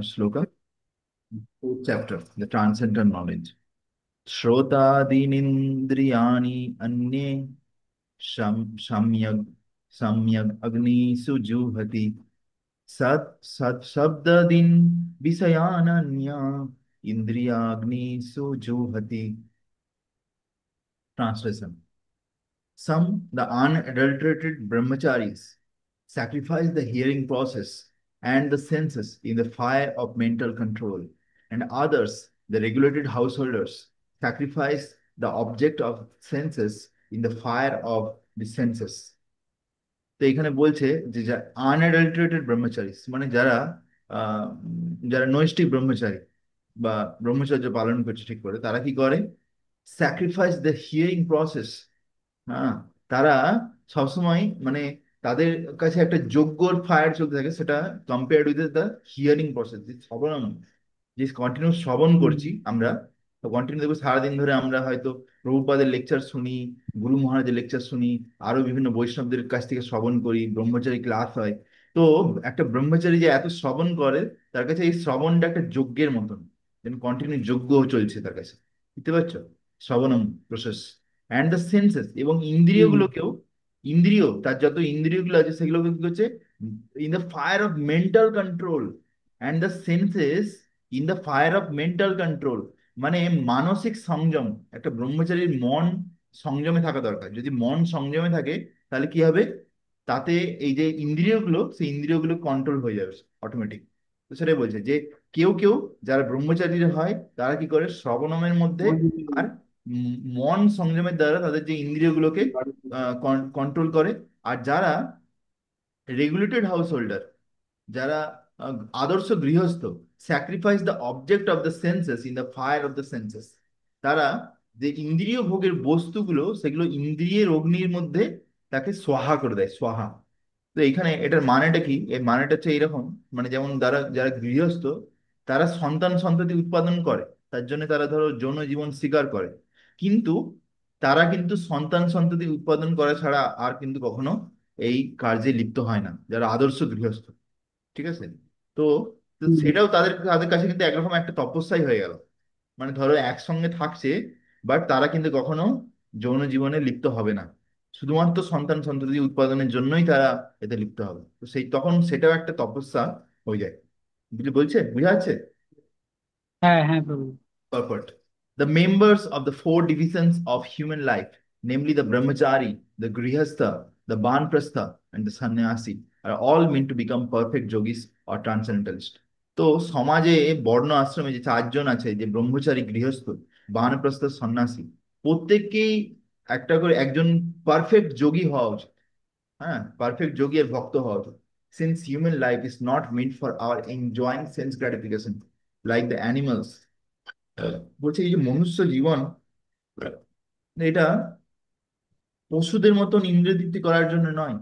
shloka, fourth chapter, the transcendental knowledge. Shrotadinindriyani anye samyag samyag agni sujuhati sat shabdadin visayananya indriyagni sujuhati. Translation. Some, the unadulterated brahmacharis, sacrifice the hearing process and the senses in the fire of mental control, and others, the regulated householders, sacrifice the object of senses in the fire of the senses. তো এখানে বলছে যে আনঅ্যাডাল্টারেটেড ব্রহ্মচারী মানে যারা যারা নৈষ্ঠিক ব্রহ্মচারী বা ব্রহ্মচর্য পালন করছে ঠিক করে, তারা কি করে? Sacrifice the hearing process. হ্যাঁ, তারা সবসময় মানে তাদের কাছে একটা যজ্ঞর ফায়ার চলতে থাকে, সেটা compared with the hearing process, যে শ্রবণ, যে কন্টিনিউ শ্রবণ হুম। করছি আমরা। তো কন্টিনিউ দেখবো সারাদিন ধরে আমরা হয়তো প্রভুপাদের লেকচার শুনি, গুরু মহারাজের লেকচার শুনি, আরো বিভিন্ন বৈষ্ণবদের কাছ থেকে শ্রবণ করি, ব্রহ্মচারী ক্লাস হয়। তো একটা ব্রহ্মচারী যে এত শ্রবণ করে, তার কাছে এই শ্রবণটা একটা যজ্ঞের মতন, যেন কন্টিনিউ যজ্ঞ চলছে তার কাছে। বুঝতে পারছো? শ্রবণম প্রসেস। অ্যান্ড দ্য সেন্সেস, এবং হুম। ইন্দ্রিয়গুলোকেও, ইন্দ্রিয়, তার যত ইন্দ্রিয়গুলো আছে সেগুলোকে কি করছে? In the fire of mental control. And the senses in the fire of mental control, মানে মানসিক সংযম। একটা ব্রহ্মচারীর মন সংযমে থাকা দরকার। যদি মন সংযমে থাকে, তাহলে কি হবে? তাতে এই যে ইন্দ্রিয়গুলো, সেই ইন্দ্রিয়গুলো কন্ট্রোল হয়ে যাবে অটোমেটিক। তো সেটাই বলছে যে কেউ কেউ যারা ব্রহ্মচারী হয়, তারা কি করে শ্রবণমের মধ্যে আর মন সংযমের দ্বারা তাদের যে ইন্দ্রিয়গুলোকে কন্ট্রোল করে। আর যারা রেগুলেটেড হাউস হোল্ডার, যারা আদর্শ গৃহস্থ, sacrifice the object of the senses in the fire of the senses, তারা যে ইন্দ্রিয় ভোগের বস্তুগুলো, সেগুলো ইন্দ্রিয়ের অগ্নির মধ্যে তাকে সোহা করে দেয়, সোহা। তো এখানে এটার মানেটা কি? এর মানেটা হচ্ছে এইরকম, মানে যেমন যারা যারা গৃহস্থ, তারা সন্তান সন্ততি উৎপাদন করে, তার জন্য তারা ধরো যৌন জীবন স্বীকার করে, কিন্তু তারা কিন্তু সন্তান সন্ততি উৎপাদন করা ছাড়া আর কিন্তু কখনো এই কার্যে লিপ্ত হয় না, যারা আদর্শ গৃহস্থ। ঠিক আছে? তো তো হুম। সেটাও তাদের তাদের কাছে কিন্তু একরকম একটা তপস্যাই হয়ে গেল। মানে ধরো একসঙ্গে থাকছে, বাট তারা কিন্তু কখনো যৌন জীবনে লিপ্ত হবে না, শুধুমাত্র সন্তান সন্ততি উৎপাদনের জন্যই তারা এতে লিপ্ত হবে। তো সেই তখন সেটাও একটা তপস্যা হয়ে যায়। বলছে, বুঝা যাচ্ছে? হ্যাঁ, হ্যাঁ প্রভু। Purport. The members of the four divisions of human life, namely the brahmachari, the grihastha, the banprastha, and the sannyasi, are all meant to become perfect yogis or transcendentalists. তো সমাজে বর্ণ আশ্রমে যে চারজন আছে, যে ব্রহ্মচারী, গৃহস্থ, বানপ্রস্থ, সন্ন্যাসী, প্রত্যেককেই একটা করে একজন পারফেক্ট যোগী হওয়া উচিত। হ্যাঁ, পারফেক্ট যোগী এর ভক্ত হওয়া উচিত। Since human life is not meant for our enjoying sense gratification like the animals. বলছে এই যে মনুষ্য জীবন, এটা পশুদের মতন ইন্দ্রিয় তৃপ্তি করার জন্য নয়।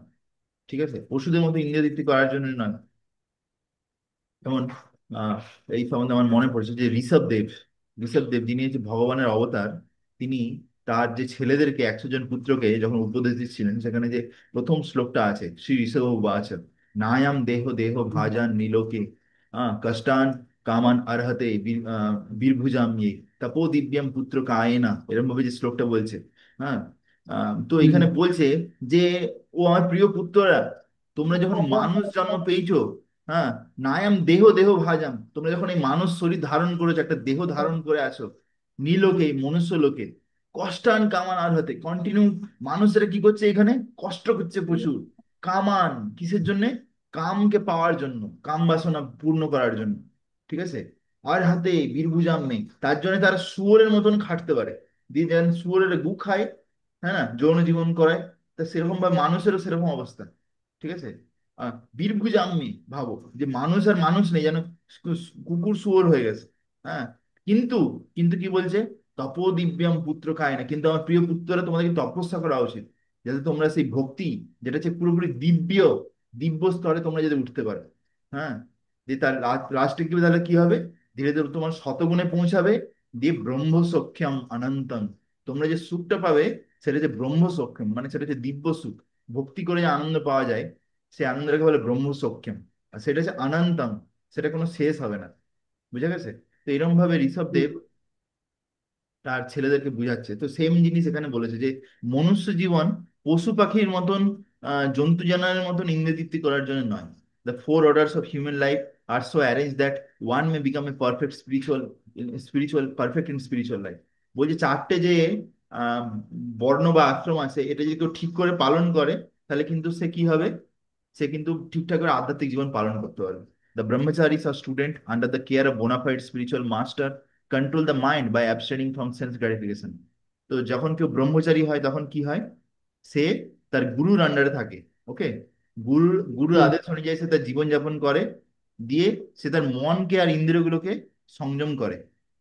ঠিক আছে? পশুদের মতো ইন্দ্রিয় তৃপ্তি করার জন্য নয়। যেমন আহ এই সম্বন্ধে আমার মনে পড়ছে যে ঋষভদেব, ঋষভদেব যিনি হচ্ছে ভগবানের অবতার, তিনি তার যে ছেলেদেরকে, 100 জন পুত্রকে যখন উপদেশ দিচ্ছিলেন, সেখানে যে প্রথম শ্লোকটা আছে, শ্রী ঋষভ উবাচ নায়াম দেহ দেহ ভাজান নীলোকে কষ্টান কামান আরহতে বীরভুজাম ইয়ে তপো দিব্যাম পুত্র কায়েনা, এরকম ভাবে যে শ্লোকটা বলছে। হ্যাঁ, তো হুম। এখানে বলছে যে ও আমার প্রিয় পুত্ররা, তোমরা যখন মানুষ জন্ম পেয়েছো, হ্যাঁ, নায়াম দেহ দেহ ভাজাম, তোমরা যখন এই মানুষ শরীর ধারণ করেছো, একটা দেহ ধারণ করে আছো, নিলোকে, এই মনুষ্য লোকে, কষ্টান কামান আর হতে, কন্টিনিউ মানুষেরা কি করছে এখানে? কষ্ট করছে প্রচুর। কামান কিসের জন্য? কামকে পাওয়ার জন্য, কাম বাসনা পূর্ণ করার জন্য। ঠিক আছে? আর হাতে বীরভুজাম্মে, তার জন্য তারা শুয়োরের মতন খাটতে পারে, দিয়ে যেন শুয়োরের গু খায়, হ্যাঁ না, যৌন জীবন করায়। তা সেরকম ভাবে মানুষেরও সেরকম অবস্থা। ঠিক আছে? বীরভুজ আম্মি, ভাবো যে মানুষ আর মানুষ নেই, যেন কুকুর শুয়োর হয়ে গেছে। হ্যাঁ, কিন্তু কিন্তু কি বলছে? তপো দিব্যাম পুত্র খায় না, কিন্তু আমার প্রিয় পুত্ররা, তোমাদেরকে তপস্যা করা উচিত, যাতে তোমরা সেই ভক্তি, যেটা হচ্ছে পুরোপুরি দিব্য, দিব্য স্তরে তোমরা যদি উঠতে পারো। হ্যাঁ, যে তার লাস্টে কি তাহলে কি হবে? ধীরে ধীরে তোমার শতগুণে পৌঁছাবে, দিয়ে ব্রহ্ম সখ্যম অনন্তম, তোমরা যে সুখটা পাবে, সেটা যে ব্রহ্ম সখ্যম, মানে সেটা হচ্ছে দিব্য সুখ। ভক্তি করে যে আনন্দ পাওয়া যায়, সেই আনন্দটাকে বলে ব্রহ্ম সৌখ্যম। আর সেটা হচ্ছে অনন্তম, সেটা কোনো শেষ হবে না। বুঝা গেছে? তো এরকম ভাবে ঋষভ হুম, দেব তার ছেলেদেরকে বুঝাচ্ছে। তো সেম জিনিস এখানে বলেছে যে মনুষ্য জীবন পশু পাখির মতন, জন্তু জানোয়ারের মতন ইন্দ্রিয়তৃপ্তি করার জন্য নয়। The four orders of human life are so arrange that one may become a perfect spiritual perfect in spiritual life. বলছে চারটে যে আহ, বর্ণ বা আশ্রম আছে, এটা যদি কেউ ঠিক করে পালন করে, তাহলে কিন্তু সে কি হবে, সে কিন্তু ঠিকঠাক করে আধ্যাত্মিক জীবন পালন করতে পারবে। The brahmacharis or student under the care of bonafide spiritual master control the mind by abstaining from sense gratification. তো যখন কেউ ব্রহ্মচারী হয় তখন কি হয়, সে তার গুরুর আন্ডারে থাকে। ওকে, গুরুর হুম, আদেশ অনুযায়ী সে তার জীবনযাপন করে, দিয়ে সে তার মনকে আর ইন্দ্রিয়গুলোকে সংযম করে,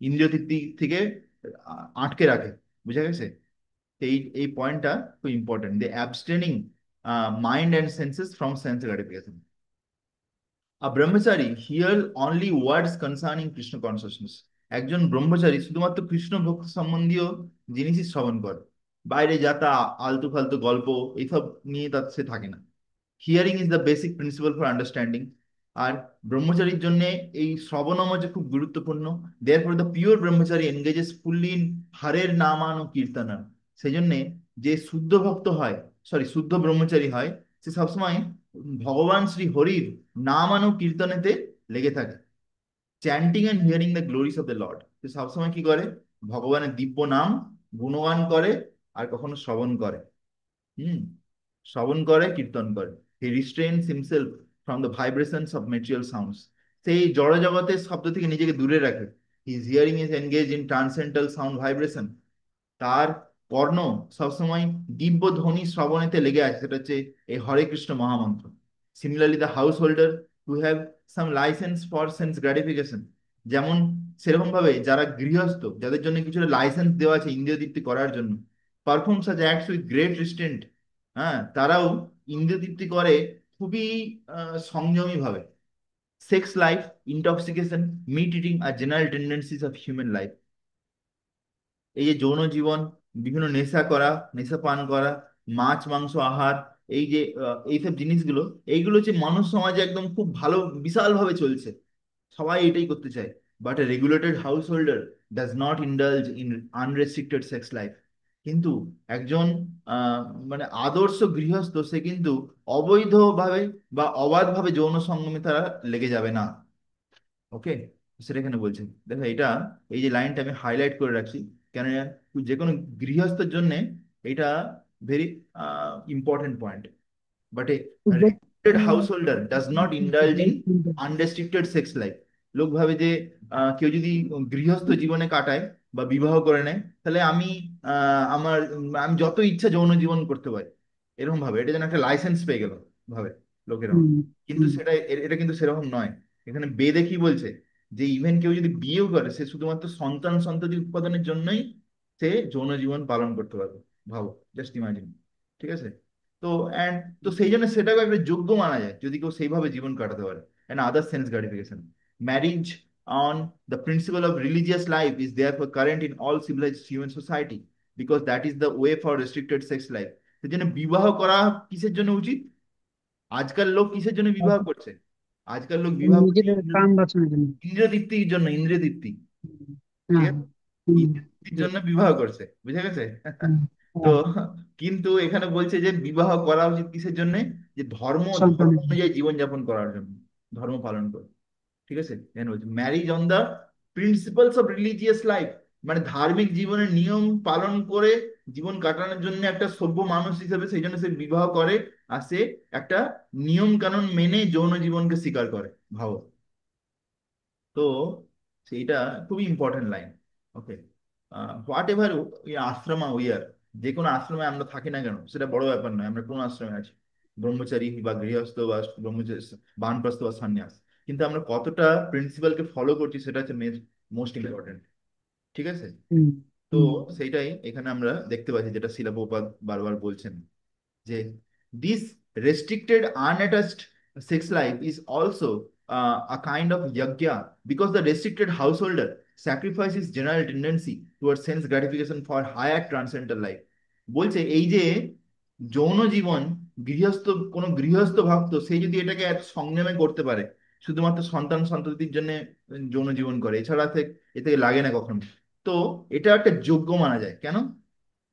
ইন্দ্রিয় তৃপ্তি থেকে আটকে রাখে। বুঝা গেছে? তো এই পয়েন্টটা খুব important, the abstaining mind and senses from sense gratification. A brahmachari hears only words concerning Krishna consciousness. একজন ব্রহ্মচারী শুধুমাত্র কৃষ্ণ ভক্তি সম্বন্ধীয় জিনিসই শ্রবণ করে, বাইরে যা তা আলতু ফালতু গল্প এইসব নিয়ে তার সে থাকে না। Hearing is the basic principle for understanding. আর ব্রহ্মচারীর জন্য এই শ্রবণম যে খুব গুরুত্বপূর্ণ। Therefore the pure brahmachari engages fully in হরের নামান ও কীর্তনম। সেই জন্যে যে শুদ্ধ ভক্ত হয়, সরি শুদ্ধ ব্রহ্মচারী হয়, সে সবসময় ভগবান শ্রী হরির নামান ও কীর্তনেতে লেগে থাকে। Chanting and hearing the glories of the Lord. সে সবসময় কি করে, ভগবানের দিব্য নাম গুণগান করে, আর কখনো শ্রবণ করে। হুম, শ্রবণ করে, কীর্তন করে। He restrains himself from the vibrations of material sounds. সেই জড় জগতের শব্দ থেকে নিজেকে দূরে রাখে। His hearing is engage in transcendental sound vibration. তার কর্ণ সবসময় দিব্য ধ্বনি শ্রবণেতে লেগে আছে, সেটা হচ্ছে এই হরে কৃষ্ণ মহামন্ত্র। Similarly the house holder who have some licence for sense gratification, যেমন সেরকম ভাবে যারা গৃহস্থ, যাদের জন্য কিছু লাইসেন্স দেওয়া আছে ইন্দ্রিয় তৃপ্তি করার জন্য, perform such acts with great restraint. হ্যাঁ, তারাও ইন্দ্রিয় তৃপ্তি করে খুবই সংযমী ভাবে। Sex life, intoxication, meat eating are general tendencies of human life. এই যে যৌন জীবন, বিভিন্ন নেশা করা, নেশা পান করা, মাছ মাংস আহার, এই যে এইসব জিনিসগুলো, এইগুলো হচ্ছে মানুষ সমাজে একদম খুব ভালো বিশাল ভাবে চলছে, সবাই এটাই করতে চায়। But A regulated house holder does not indulge in unrestricted sex life. কিন্তু একজন আহ, মানে আদর্শ গৃহস্থ, সে কিন্তু অবৈধভাবে বা অবাধভাবে যৌন সঙ্গমে তারা লেগে যাবে না। ওকে, সেটা এখানে বলছে। দেখো এটা, এই যে লাইনটা আমি হাইলাইট করে রাখছি, কেন, যে কোনো গৃহস্থের জন্য এটা very important point. But a Exact- restricted householder does not indulge in unrestricted sex life. লোক ভাবে যে কেউ যদি গৃহস্থ জীবনে কাটায় বা বিবাহ করে নেয়, তাহলে আমি যত ইচ্ছা যৌন জীবন করতে পারি, এরকম ভাবে এটা যেন একটা লাইসেন্স পেয়ে গেল ভাবে লোকেরা। হুম, কিন্তু হুম, এটা কিন্তু সেরকম নয়। এখানে বেদে কি বলছে, যে ইভেন কেউ যদি বিয়েও করে, সে শুধুমাত্র সন্তান সন্ততি উৎপাদনের জন্যই সে যৌন জীবন পালন করতে পারবে। ভাবো, জাস্ট ইমাজিন। ঠিক আছে? তো অ্যান্ড তো সেই জন্য সেটাকে একটা যোগ্য মানা যায় যদি কেউ সেইভাবে জীবন কাটাতে পারে। And other sense gratification, marriage on the principle of religious life is therefore current in all civilised human society, because that is the way for restricted sex life. সেই জন্য বিবাহ করা কিসের জন্য উচিত? আজকাল লোক কিসের জন্য বিবাহ করছে? আজকাল লোক বিবাহ করছে নিজেদের কাম বাঁচানোর জন্য। ইন্দ্রিয় তৃপ্তির জন্য, ইন্দ্রিয় তৃপ্তি। ঠিক হ্যাঁ, আছে? হুম, ইন্দ্রিয় জন্য বিবাহ করছে, বুঝা গেছে? হুম, তো হ্যাঁ, কিন্তু এখানে বলছে যে বিবাহ করা উচিত কিসের জন্য? যে ধর্ম সন্তানের জন্য। অনুযায়ী জীবনযাপন করার জন্য, ধর্ম পালন করে। ঠিক আছে? এখানে বলছে marriage on the principles of religious life, মানে ধার্মিক জীবনের নিয়ম পালন করে জীবন কাটানোর জন্য একটা সভ্য মানুষ হিসেবে সেই জন্য সে বিবাহ করে। আর সে একটা নিয়ম কানুন মেনে যৌন জীবনকে স্বীকার করে। ভাবো তো, সেইটা খুবই important line. Okay, whatever ashrama we are, যে কোনো আশ্রমে আমরা থাকি না কেন, সেটা বড় ব্যাপার নয় আমরা কোন আশ্রমে আছি, ব্রহ্মচারী বা গৃহস্থ বা ব্রহ্মচারী, বানপ্রস্থ বা সন্ন্যাস, কিন্তু আমরা কতটা প্রিন্সিপালকে ফলো করছি সেটা হচ্ছে মোস্ট ইম্পর্টেন্ট। ঠিক আছে? হুম, তো হুম, সেইটাই এখানে আমরা দেখতে পাচ্ছি, যেটা শিলা প্রপাত বারবার বলছেন, যে this restricted unattached sex life is also a kind of yajna, because the restricted householder sacrifices general tendency towards sense gratification for higher transcendental life। বলছে এই যে যৌন জীবন, গৃহস্থ, কোনো গৃহস্থ ভক্ত সে যদি এটাকে এত সংযমে করতে পারে, শুধুমাত্র সন্তান সন্ততির জন্য যৌন জীবন করে, এছাড়া এ থেকে লাগে না কখনো। তো এটা একটা যোগ্য মানা যায় কেন?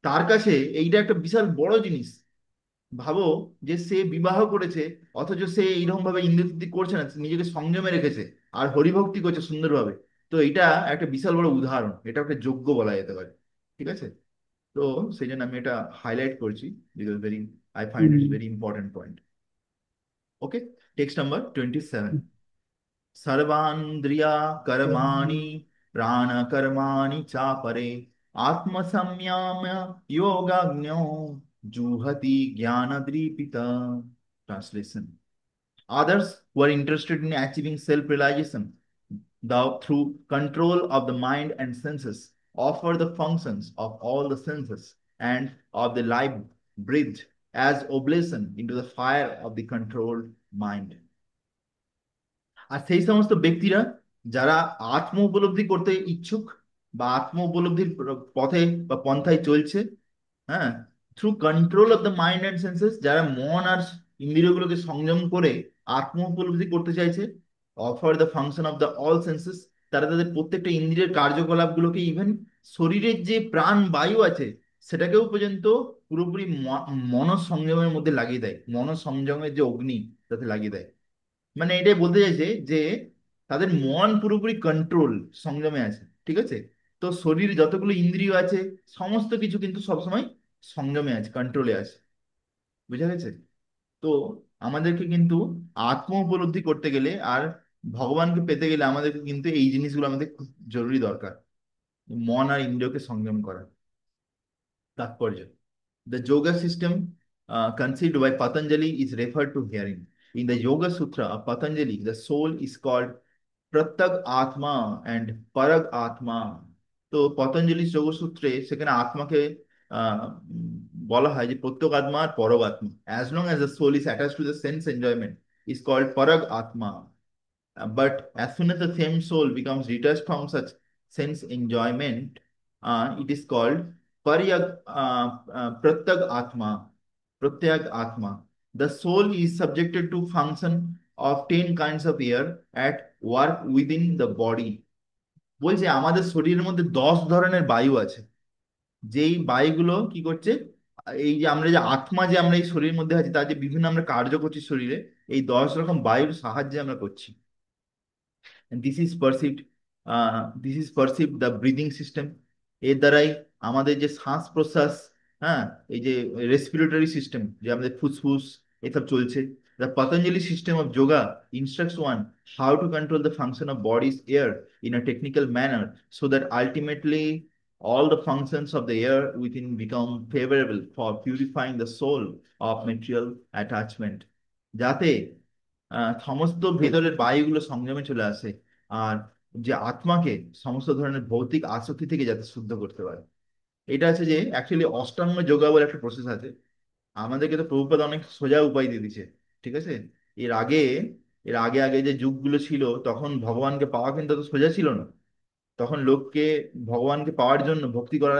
তার কাছে এইটা একটা বিশাল বড় জিনিস। ভাবো যে সে বিবাহ করেছে, অথচ সে এইরকম ভাবে ইন্দ্রিয় করছে না, নিজেকে সংযমে রেখেছে আর হরিভক্তি করছে সুন্দরভাবে। তো এটা একটা বিশাল বড় উদাহরণ, এটা একটা যোগ্য বলা যেতে পারে। ঠিক আছে? তো সেই জন্য আমি এটা হাইলাইট করছি, because very, I find it's hmm, very important point. Okay, text number 27। सर्वान्द्रिया कर्माणि प्राणकर्माणि चापरे आत्मसंयम्य योगाग्न्यो जुहति ज्ञानदीपिता। Translation: others who are interested in achieving self-realization through control of the mind and senses offer the functions of all the senses and of the life breathed as oblation into the fire of the controlled mind. আর সেই সমস্ত ব্যক্তিরা যারা আত্ম উপলব্ধি করতে ইচ্ছুক বা আত্ম উপলব্ধির পথে বা পন্থায় চলছে, হ্যাঁ, through control of the mind and senses, যারা মন আর ইন্দ্রিয়গুলোকে সংযম করে আত্ম উপলব্ধি করতে চাইছে, offer the function of the all senses, তারা তাদের প্রত্যেকটা ইন্দ্রিয়ের কার্যকলাপগুলোকে, ইভেন শরীরের যে প্রাণ বায়ু আছে সেটাকেও পর্যন্ত পুরোপুরি মনঃসংযমের মধ্যে লাগিয়ে দেয়, মনঃসংযমের যে অগ্নি তাতে লাগিয়ে দেয়। মানে এটাই বলতে চাইছে যে তাদের মন পুরোপুরি কন্ট্রোল, সংযমে আছে। ঠিক আছে? তো শরীরে যতগুলো ইন্দ্রিয় আছে সমস্ত কিছু কিন্তু সবসময় সংযমে আছে, কন্ট্রোলে আছে। বুঝা গেছে? তো আমাদেরকে কিন্তু আত্ম উপলব্ধি করতে গেলে আর ভগবানকে পেতে গেলে আমাদেরকে কিন্তু এই জিনিসগুলো আমাদের খুব জরুরি দরকার, মন আর ইন্দ্রিয়কে সংযম করা। তাৎপর্য: the yoga system conceived by Patanjali is referred to herein. In the Yoga Sutra of Patanjali, the soul is called Pratyag Atma and Parag Atma. তো পতঞ্জলি যোগ সূত্রে সেখানে আত্মাকে আহ, বলা হয় যে প্রত্যক আত্মা আর পরগ আত্মা। As long as the soul is attached to the sense enjoyment is called parag atma. But as soon as the same soul becomes detached from such sense enjoyment, it is called pratyag atma. Pratyag atma. The soul is subjected to function of 10 kinds of air at work within the body. বলছে আমাদের শরীরের মধ্যে 10 ধরনের বায়ু আছে, যেই বায়ুগুলো কি করছে, এই যে আমরা যে আত্মা, যে আমরা এই শরীরের মধ্যে আছি, তার যে বিভিন্ন আমরা কার্য করছি শরীরে, এই 10 রকম বায়ুর সাহায্যে আমরা করছি। and this is perceived the breathing system। এর দ্বারাই আমাদের যে শ্বাস প্রশ্বাস, হ্যাঁ, এই যে রেসপিরেটরি সিস্টেম, যে আমাদের ফুসফুস এসব চলছে। The Patanjali system of yoga instructs one how to control the function of body's air in a technical manner so that ultimately all the functions of the air within become favorable for purifying the soul of material attachment, যাতে সমস্ত ভেতরের বায়ুগুলো সংযমে চলে আসে আর যে আত্মাকে সমস্ত ধরনের ভৌতিক আসক্তি থেকে যাতে শুদ্ধ করতে পারে। এটা আছে যে অ্যাকচুয়ালি অষ্টাঙ্গ যোগা বলে একটা প্রসেস আছে। আমাদেরকে তো প্রভুপাদ অনেক সোজা উপায় দিয়ে দিচ্ছে। ঠিক আছে? এর আগে এর আগে আগে যে যুগগুলো ছিল তখন ভগবানকে পাওয়া কিন্তু অত সোজা ছিল না। তখন লোককে ভগবানকে পাওয়ার জন্য ভক্তি করার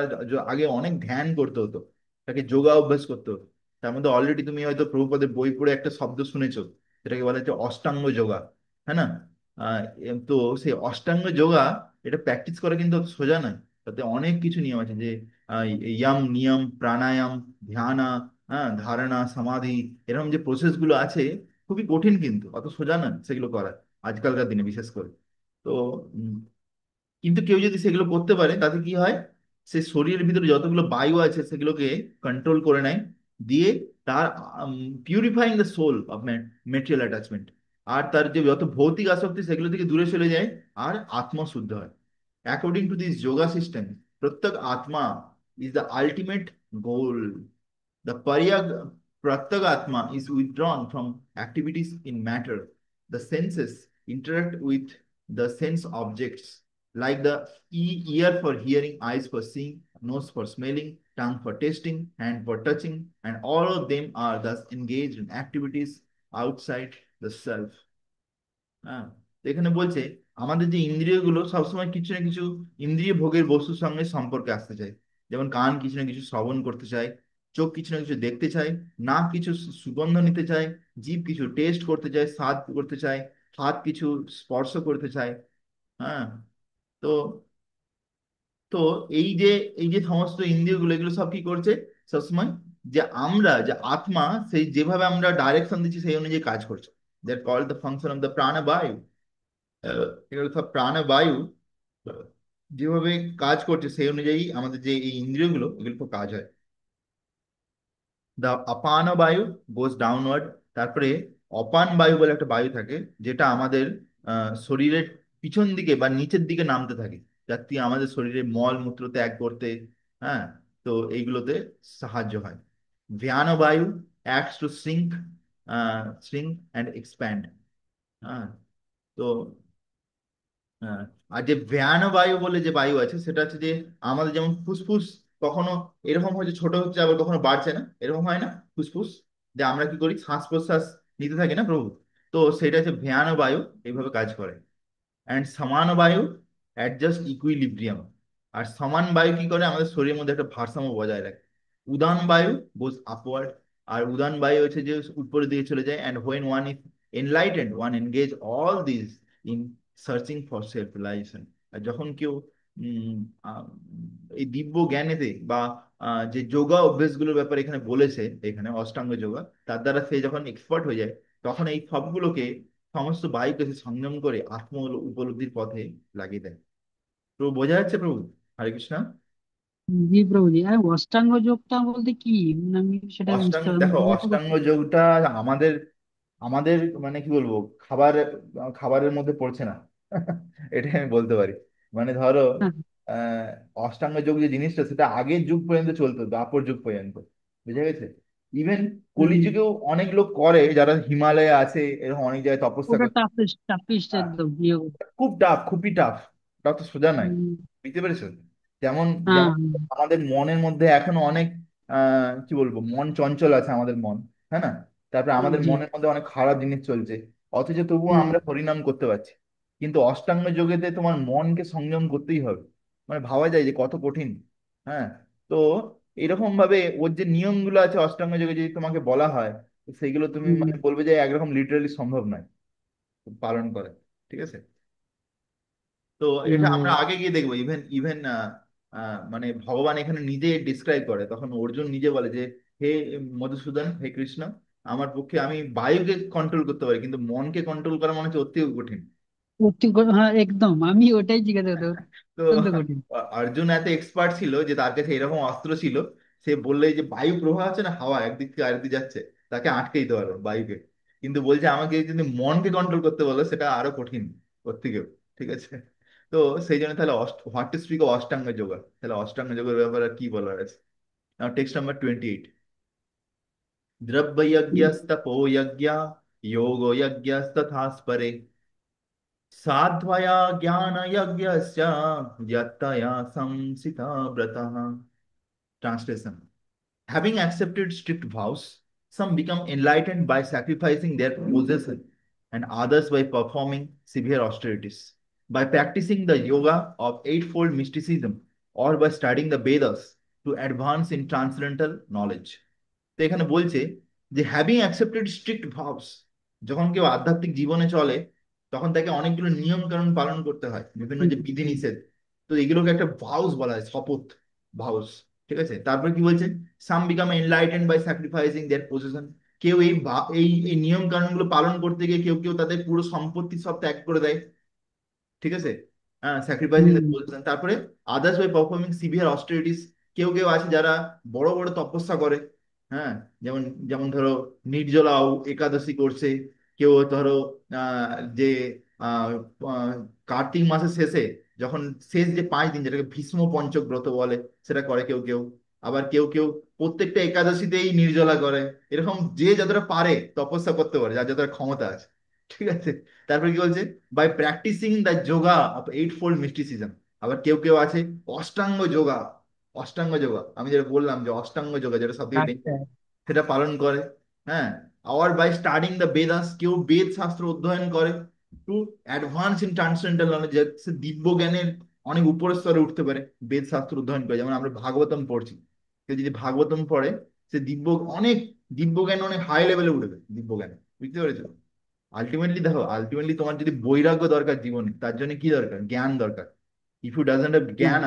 আগে অনেক ধ্যান করতে হতো, তাকে যোগা অভ্যাস করতে হতো। তার মধ্যে অলরেডি তুমি হয়তো প্রভুপাদের বই পড়ে একটা শব্দ শুনেছো, যেটাকে বলা হচ্ছে অষ্টাঙ্গ যোগা। হ্যাঁ না? তো সেই অষ্টাঙ্গ যোগা, এটা প্র্যাকটিস করা কিন্তু অত সোজা নয়। তাতে অনেক কিছু নিয়ম আছে, যে ইয়াম নিয়ম প্রাণায়াম ধ্যানা, হ্যাঁ, ধারণা সমাধি, এরকম যে প্রসেস গুলো আছে, খুবই কঠিন, কিন্তু অত সোজা নয় সেগুলো করা আজকালকার দিনে বিশেষ করে। তো কিন্তু কেউ যদি সেগুলো করতে পারে তাতে কি হয়, সে শরীরের ভিতরে যতগুলো বায়ু আছে সেগুলোকে কন্ট্রোল করে নেয়, দিয়ে তার purifying the soul of material attachment, আর তার যে যত ভৌতিক আসক্তি সেগুলো থেকে দূরে চলে যায়, আর আত্মা শুদ্ধ হয়। According to this yoga system, প্রত্যেক আত্মা is the ultimate goal. The Pratagatma is withdrawn from activities in matter. The senses interact with the sense objects, like the ear for hearing, eyes for seeing, nose for smelling, tongue for tasting, hand for touching, and all of them are thus engaged in activities outside the self. হ্যাঁ, তো এখানে বলছে আমাদের যে ইন্দ্রিয়গুলো সবসময় কিছু না কিছু ইন্দ্রিয় ভোগের বস্তুর সঙ্গে সম্পর্কে আসতে চায়। যেমন কান কিছু না কিছু শ্রবণ করতে চায়, চোখ কিছু না কিছু দেখতে চায়, নাক কিছু সুগন্ধ নিতে চায়, জিভ কিছু টেস্ট করতে চায়, স্বাদ করতে চায়, হাত কিছু স্পর্শ করতে চায়। হ্যাঁ। তো তো এই যে এই যে সমস্ত ইন্দ্রিয়গুলো, এগুলো সব কি করছে সবসময়, যে আমরা যে আত্মা, সেই যেভাবে আমরা ডাইরেকশন দিচ্ছি সেই অনুযায়ী কাজ করছে। That called the function of the pranavayu. এগুলো সব প্রাণবায়ু যেভাবে কাজ করছে সেই অনুযায়ী আমাদের যে এই ইন্দ্রিয়গুলো, এগুলো তো কাজ হয়। দ্য আপান বায়ু গোজ ডাউনওয়ার্ড। তারপরে অপান বায়ু বলে একটা বায়ু থাকে, যেটা আমাদের শরীরের পিছন দিকে বা নিচের দিকে নামতে থাকে, যাতে আমাদের শরীরে মল মূত্র ত্যাগ করতে, হ্যাঁ, তো এইগুলোতে সাহায্য হয়। ধ্যান বায়ু acts to shrink and expand. হ্যাঁ। তো হ্যাঁ, আর যে ব্যান বায়ু বলে যে বায়ু আছে, সেটা হচ্ছে যে আমাদের যেমন ফুসফুস কখনো এরকম হচ্ছে, ছোট হচ্ছে, আবার কখনো বাড়ছে না, এরকম হয় না ফুসফুস, যে আমরা কি করি, শ্বাস প্রশ্বাস নিতে থাকি না প্রভু। তো সেটা হচ্ছে ভ্যান বায়ু, এইভাবে কাজ করে। অ্যান্ড সমান বায়ু অ্যাডজাস্ট ইকুইলিব্রিয়াম। আর সমান বায়ু কি করে, আমাদের শরীরের মধ্যে একটা ভারসাম্য বজায় রাখে। উদান বায়ু গোজ আপওয়ার্ড। আর উদান বায়ু হচ্ছে যে উপরের দিকে চলে যায়। And when one is enlightened one engage all this in searching for self realisation. আর যখন কেউ উম, আহ, এই দিব্য জ্ঞানেতে বা যে যোগা অভ্যেসগুলোর ব্যাপারে এখানে বলেছে, এখানে অষ্টাঙ্গ যোগা, তার দ্বারা সে যখন এক্সপার্ট হয়ে যায়, তখন এই সবগুলোকে, সমস্ত বায়ুকে সে সংযম করে আত্ম উপলব্ধির পথে লাগিয়ে দেয়। তো বোঝা যাচ্ছে প্রভু? হরে কৃষ্ণ। জি প্রভুজি, আর অষ্টাঙ্গ যোগটা বলতে কি? মানে আমি সেটা অষ্টাঙ্গ, দেখো, জিজ্ঞাসা অষ্টাঙ্গ করছি। যোগটা আমাদের আমাদের মানে কি বলবো, খাবারের মধ্যে পড়ছে না। এটাই আমি বলতে পারি। মানে ধরো, হ্যাঁ, আহ অষ্টাঙ্গ যোগ যে জিনিসটা, সেটা আগের যুগ পর্যন্ত চলতো, দ্বাপর যুগ পর্যন্ত। বুঝা গেছে? ইভেন হুম, কলিযুগেও অনেক লোক করে, যারা হিমালয়ে আছে, এরকম অনেক জায়গায় তপস্যা ওটা করে। টাফেস্ট টাফেস্ট একদম ইয়ে। খুব টাফ, খুবই টাফ। ওটা তো সোজা নয়। হুম, বুঝতে পেরেছো? যেমন হ্যাঁ, যেমন আমাদের মনের মধ্যে এখনো অনেক কি বলবো, মন চঞ্চল আছে আমাদের মন। হ্যাঁ না? তারপরে আমাদের জি, মনের মধ্যে অনেক খারাপ জিনিস চলছে, অথচ তবুও হুম, আমরা হরিনাম করতে পারছি। কিন্তু অষ্টাঙ্গ যোগেতে তোমার মনকে সংযম করতেই হবে। মানে ভাবা যায় যে কত কঠিন। হ্যাঁ। তো এরকম ভাবে ওর যে নিয়মগুলো আছে অষ্টাঙ্গ যোগে, যদি তোমাকে বলা হয়, তো সেইগুলো তুমি হুম, মানে বলবে যে একরকম লিটারালি সম্ভব নয় পালন করা। ঠিক আছে? তো এটা আমরা হুম, আগে গিয়ে দেখবো। ইভেন ইভেন মানে ভগবান এখানে নিজে ডিসক্রাইব করে, তখন অর্জুন নিজে বলে যে, হে মধুসূদন, হে কৃষ্ণ, আমার পক্ষে, আমি বায়ুকে কন্ট্রোল করতে পারি, কিন্তু মনকে কন্ট্রোল করা মনে হচ্ছে অত্যন্ত কঠিন। হ্যাঁ একদম, আমি ওটাই জিজ্ঞাসা করতে, তো অত্যন্ত কঠিন। অর্জুন এত এক্সপার্ট ছিল যে তার কাছে এরকম অস্ত্র ছিল, সে বললে যে বায়ু প্রবাহ আছে না, হাওয়া একদিক থেকে আরেকদিকে যাচ্ছে, তাকে আটকে দিতে পারো বায়ুকে। কিন্তু বলছে আমাকে যদি মনকে কন্ট্রোল করতে বলো, সেটা আরো কঠিন ওর থেকেও। ঠিক আছে? তো সেই জন্য তাহলে what to speak of অষ্টাঙ্গ yoga, তাহলে অষ্টাঙ্গ যোগের ব্যাপারে আর কি বলার আছে। Text number 28। দ্রব্য যজ্ঞস্তপো যজ্ঞ Jogo যজ্ঞস্তথাস্পরে साध्वया ज्ञानयज्ञस्य यत्तया संसिता व्रतः। Translation: Having accepted strict vows, some become enlightened by sacrificing their possession, and others by performing severe austerities. By practicing the yoga of eightfold mysticism, or by studying the Vedas to advance in transcendental knowledge. তো এখানে বলছে যে having accepted strict ভাবস, যখন কেউ আধ্যাত্মিক জীবনে চলে, তখন তাকে অনেকগুলো নিয়ম কানুন পালন করতে হয়, বিভিন্ন হুম, যে বিধি নিষেধ। তো এগুলোকে একটা ভাউস বলা হয়, শপথ, ভাউস। ঠিক আছে? তারপরে কি বলছে, some become enlightened by sacrificing their position. কেউ এই নিয়ম কানুন গুলো পালন করতে গিয়ে কেউ কেউ তাদের পুরো সম্পত্তি সব ত্যাগ করে দেয়। ঠিক আছে? হ্যাঁ, স্যাক্রিফাইসিং হুম, বলছেন। তারপরে আদার্স বাই পারফর্মিং সিভিয়ার অস্টেরিটিস। কেউ কেউ আছে যারা বড় বড় তপস্যা করে। হ্যাঁ। যেমন যেমন ধরো নির্জলা একাদশী করছে। কেউ ধরো যে আহ, আহ, কার্তিক মাসের শেষে, যখন শেষ যে 5 দিন, যেটাকে ভীষ্ম পঞ্চক ব্রত বলে, সেটা করে কেউ কেউ। আবার কেউ কেউ প্রত্যেকটা একাদশীতেই নির্জলা করে। এরকম যে যতটা পারে তপস্যা করতে পারে, যার যতটা ক্ষমতা আছে। ঠিক আছে? তারপরে কি বলছে, by practising the yoga of eightfold mysticism. আবার কেউ কেউ আছে অষ্টাঙ্গ যোগা। অষ্টাঙ্গ যোগা আমি যেটা বললাম, যে অষ্টাঙ্গ যোগা যেটা সব থেকে আচ্ছা, ডেঞ্জার, সেটা পালন করে। হ্যাঁ। আবার বাই স্টাডিং দ্য বেদাস, কেউ বেদ শাস্ত্র অধ্যয়ন করে to advance in transcendental knowledge, সে দিব্য জ্ঞানের অনেক উপরের স্তরে উঠতে পারে বেদ শাস্ত্র অধ্যয়ন করে। যেমন আমরা ভাগবতম পড়ছি, কেউ যদি ভাগবতম পড়ে, সে দিব্য অনেক দিব্য জ্ঞান অনেক হাই লেভেলে উঠবে, দিব্য জ্ঞান। বুঝতে পেরেছো? আলটিমেটলি দেখো, আলটিমেটলি তোমার যদি বৈরাগ্য দরকার জীবনে, তার জন্য কি দরকার? জ্ঞান দরকার। ইফ ইউ ডাজন্ট হ্যাভ হ্যাঁ, জ্ঞান,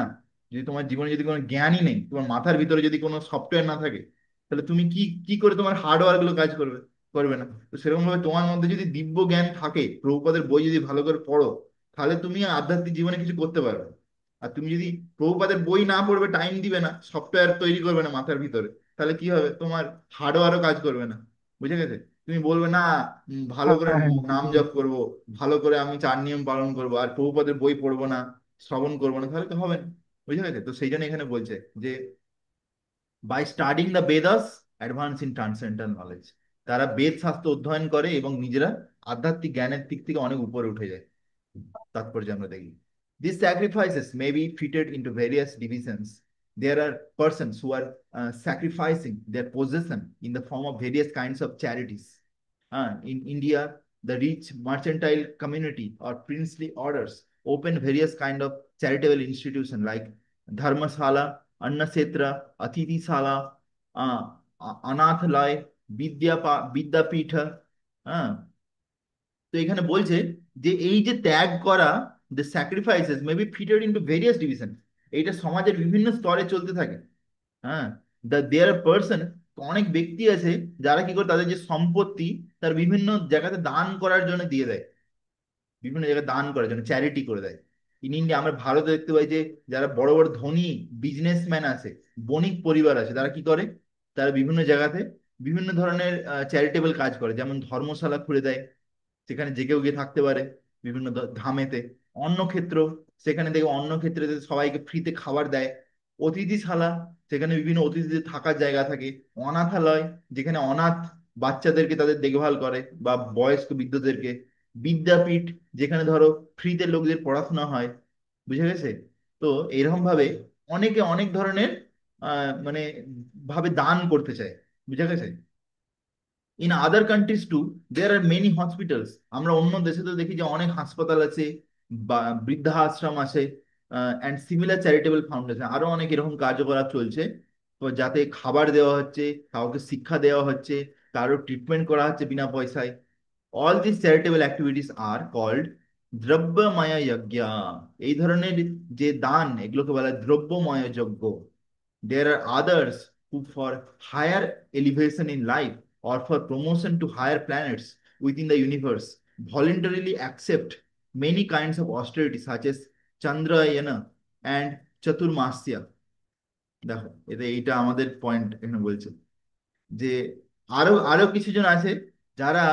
যদি তোমার জীবনে যদি কোনো জ্ঞানই নেই, তোমার মাথার ভিতরে যদি কোনো সফটওয়্যার না থাকে, তাহলে তুমি কি কি করে তোমার হার্ডওয়্যার গুলো কাজ করবে? করবে না। তো সেরকম ভাবে তোমার মধ্যে যদি দিব্য জ্ঞান থাকে, প্রভুপাদের বই যদি ভালো করে পড়ো, তাহলে তুমি আধ্যাত্মিক জীবনে কিছু করতে পারবে। আর তুমি যদি প্রভুপাদের বই না পড়বে, টাইম দিবে না, সফটওয়্যার তৈরি করবে না মাথার ভিতরে, তাহলে কি হবে? তোমার হার্ডওয়্যারও কাজ করবে না। বুঝে গেছে? তুমি বলবে না ভালো হ্যাঁ, করে হ্যাঁ, নাম জপ করব, ভালো করে আমি চার নিয়ম পালন করব, আর প্রভুপাদের বই পড়বো না, শ্রবণ করবো না, তাহলে তো হবে না। বুঝে গেছে? তো সেই জন্য এখানে বলছে যে by studying the Vedas advance in transcendental knowledge. তারা বেদ শাস্ত্র অধ্যয়ন করে এবং নিজেরা আধ্যাত্মিক জ্ঞানের দিক থেকে অনেক উপরে উঠে যায়। তাৎপর্য আমরা দেখি। These sacrifices may be fitted into various divisions. There are persons who are sacrificing their possession in the form of various kinds of charities. In India, the rich mercantile community or princely orders open various kind of charitable institutions like Dharmasala, Annasetra, Athitisala, Anathalaya, Vidyapitha, তো এখানে বলছে যে এই যে ত্যাগ করা, the sacrifices may be fitted into various division, এইটা সমাজের বিভিন্ন স্তরে চলতে থাকে। হ্যাঁ, দ্য দেয়ার পার্সন, অনেক ব্যক্তি আছে যারা কি করে তাদের যে সম্পত্তি তার বিভিন্ন জায়গাতে দান করার জন্য দিয়ে দেয়, বিভিন্ন জায়গায় দান করার জন্য চ্যারিটি করে দেয়। ইন ইন্ডিয়া আমরা ভারতে দেখতে পাই যে যারা বড় বড় ধনী বিজনেসম্যান আছে, বণিক পরিবার আছে, তারা কি করে, তারা বিভিন্ন জায়গাতে বিভিন্ন ধরনের চ্যারিটেবল কাজ করে, যেমন ধর্মশালা খুলে দেয়, সেখানে যে কেউ গিয়ে থাকতে পারে বিভিন্ন ধামেতে। অন্নক্ষেত্র, সেখানে দেখে অন্নক্ষেত্রে সবাইকে ফ্রিতে খাবার দেয়। অতিথিশালা, সেখানে বিভিন্ন অতিথিদের থাকার জায়গা থাকে। অনাথালয়, যেখানে অনাথ বাচ্চাদেরকে তাদের দেখভাল করে বা বয়স্ক বৃদ্ধদেরকে। বিদ্যাপীঠ, যেখানে ধরো ফ্রিতে লোকদের পড়াশোনা হয়। বুঝে গেছে? তো এরকম ভাবে অনেকে অনেক ধরনের মানে ভাবে দান করতে চায়। বুঝে গেছে? In other countries to their are many hospitals. আমরা অন্য দেশে তো দেখি যে অনেক হাসপাতাল আছে বা বৃদ্ধা আশ্রম আছে, অ্যান্ড সিমিলার চ্যারিটেবল ফাউন্ডেশন, আরো অনেক এরকম কার্যকলাপ চলছে। তো যাতে খাবার দেওয়া হচ্ছে, কাউকে শিক্ষা দেওয়া হচ্ছে, কারো ট্রিটমেন্ট করা হচ্ছে বিনা পয়সায়। All this charitable activities are called dravyamaya yajna. এই ধরনের যে দান, এগুলোকে বলা হয় দ্রব্যময় যজ্ঞ। There are others who, for higher elevation in life or for promotion to higher planets within the universe, voluntarily accept many kinds of austerity, such as Chandrayana and Chaturmasya. দেখো, এটা এইটা আমাদের পয়েন্ট এখানে বলছে যে আরো আরো কিছু জন আছে যারা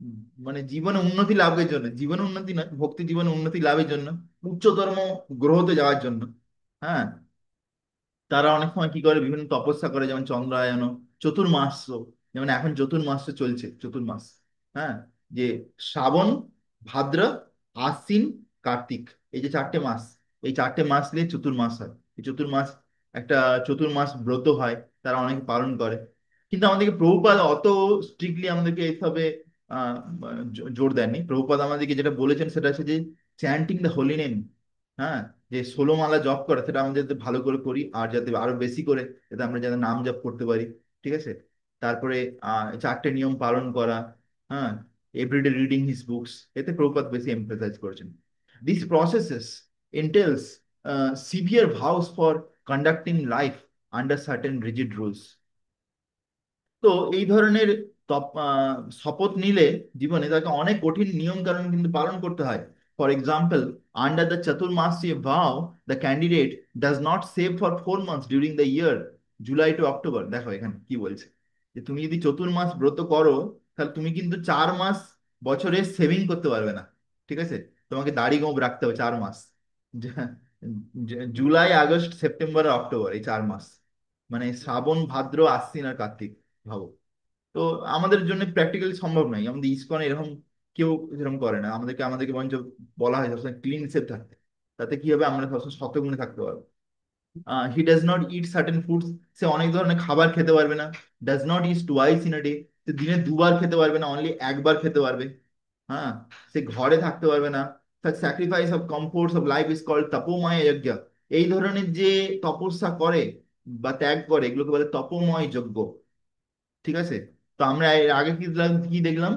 উম, মানে জীবনে উন্নতি লাভের জন্য, জীবন উন্নতি নয়, ভক্তি জীবনে উন্নতি লাভের জন্য, উচ্চতর গ্রহতে যাওয়ার জন্য, হ্যাঁ, তারা অনেক সময় কি করে, বিভিন্ন তপস্যা করে, যেমন চন্দ্রায়ন, চতুর্মাস, যেমন এখন চতুর্মাস চলছে, চতুর্মাস, হ্যাঁ, যে শ্রাবণ, ভাদ্র, আশ্বিন, কার্তিক, এই যে চারটে মাস, এই চারটে মাস নিয়ে চতুর্মাস হয়। এই চতুর্মাস একটা চতুর্মাস ব্রত হয়, তারা অনেকে পালন করে। কিন্তু আমাদেরকে প্রভুপাদ অত স্ট্রিক্টলি আমাদেরকে এইভাবে আহ জোর দেননি। প্রভুপাদ আমাদেরকে যেটা বলেছেন সেটা হচ্ছে যে চ্যান্টিং দ্য হোলি নেম। হ্যাঁ, যে 16 মালা জপ করা, সেটা আমরা যাতে ভালো করে করি, আর যাতে আরো বেশি করে যাতে আমরা যাতে নাম জপ করতে পারি। ঠিক আছে? তারপরে চারটে নিয়ম পালন করা। হ্যাঁ, এভরিডে রিডিং হিজ বুকস, এতে প্রভুপাত বেশি এমফেসাইজ করেছেন। This processes entails severe vows for conducting life under certain rigid rules. তো এই ধরনের শপথ নিলে জীবনে তাকে অনেক কঠিন নিয়ম কানুন কিন্তু পালন করতে হয়। ফর এক্সাম্পল, আন্ডার দ্য চতুর্মাসীয় vow, the candidate does not shave for 4 months during the year, July to October. দেখো এখানে কি বলছে, যে তুমি যদি চতুর্মাস ব্রত করো, তাহলে তুমি কিন্তু 4 মাস বছরে সেভিং করতে পারবে না। ঠিক আছে? তোমাকে দাড়ি গোঁফ রাখতে হবে 4 মাস। জুলাই, আগস্ট, সেপ্টেম্বর আর অক্টোবর, এই 4 মাস, মানে শ্রাবণ, ভাদ্র, আশ্বিন আর কার্তিক, ভাবো। তো আমাদের জন্য প্র্যাকটিক্যালি সম্ভব নয়, আমাদের ইসকনে এরকম কেউ এরকম করে না। আমাদেরকে আমাদেরকে বরঞ্চ বলা হয় সবসময় ক্লিন সেফ থাকতে। তাতে কি হবে, আমরা সবসময় শতগুণে থাকতে পারবো। He does not eat certain foods, সে অনেক ধরনের খাবার খেতে পারবে না। Does not eat twice in a day, সে দিনে দুবার খেতে পারবে না, অনলি একবার খেতে পারবে। হ্যাঁ, সে ঘরে থাকতে পারবে না। Sacrifice of comforts of life is called tapomaya yajna. এই ধরনের যে তপস্যা করে বা ত্যাগ করে, এগুলোকে বলে তপোময় যজ্ঞ। ঠিক আছে? তো আমরা এর আগে কি দেখলাম, কি দেখলাম,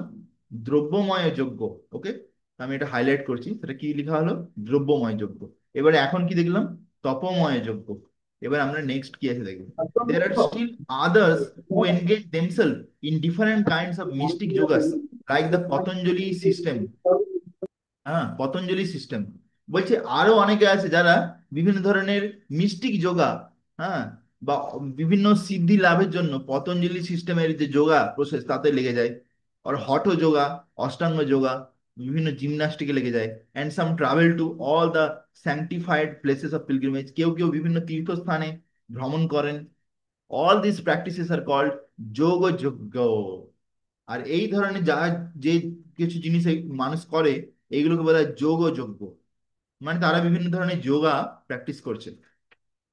দ্রব্যময় যজ্ঞ। ওকে, আমি এটা হাইলাইট করছি, সেটা কি লেখা হলো? দ্রব্যময় যজ্ঞ। এবারে এখন কি দেখলাম? তপময় যজ্ঞ। এবার আমরা নেক্সট কি আছে দেখবো। There are still others who engage themselves in different kinds of mystic yogas, like the Patanjali system। হ্যাঁ, পতঞ্জলি সিস্টেম। বলছে আরো অনেকে আছে যারা বিভিন্ন ধরনের মিস্টিক যোগা, হ্যাঁ, বা বিভিন্ন সিদ্ধি লাভের জন্য পতঞ্জলি সিস্টেমের যে যোগা প্রসেস তাতে লেগে যায়। আর হঠ যোগা, অষ্টাঙ্গ যোগা, বিভিন্ন জিমন্যাস্টিকে লেগে যায়। And some travel to all the sanctified places of pilgrimage, কেউ কেউ বিভিন্ন তীর্থস্থানে ভ্রমণ করেন। All this practices are called yog yajna. আর এই ধরনের যা যে কিছু জিনিস এই মানুষ করে, এইগুলোকে বলা হয় যোগ যজ্ঞ। মানে তারা বিভিন্ন ধরনের যোগা প্র্যাকটিস করছে।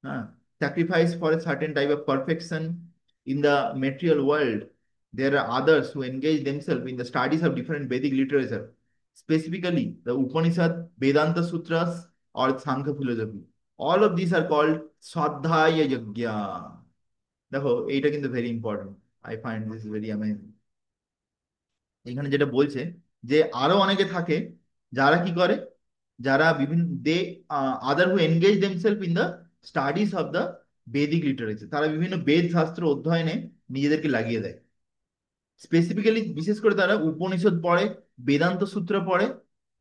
হ্যাঁ, sacrifice for a certain type of perfection in the material world. There are others who engage themselves in the studies of different Vedic literature, specifically the Upanishad, Vedanta Sutras, or Sankhya philosophy. All of these are called Swadhyaya Yajna। দেখো এইটা কিন্তু very important. I find this very amazing. এখানে যেটা বলছে যে আরো অনেকে থাকে যারা কি করে, যারা বিভিন্ন they other who engage themselves in the studies of the Vedic literature, তারা বিভিন্ন বেদ শাস্ত্র অধ্যয়নে নিজেদেরকে লাগিয়ে দেয়। স্পেসিফিক্যালি বিশেষ করে তারা উপনিষদ পড়ে, বেদান্ত সূত্র পড়ে,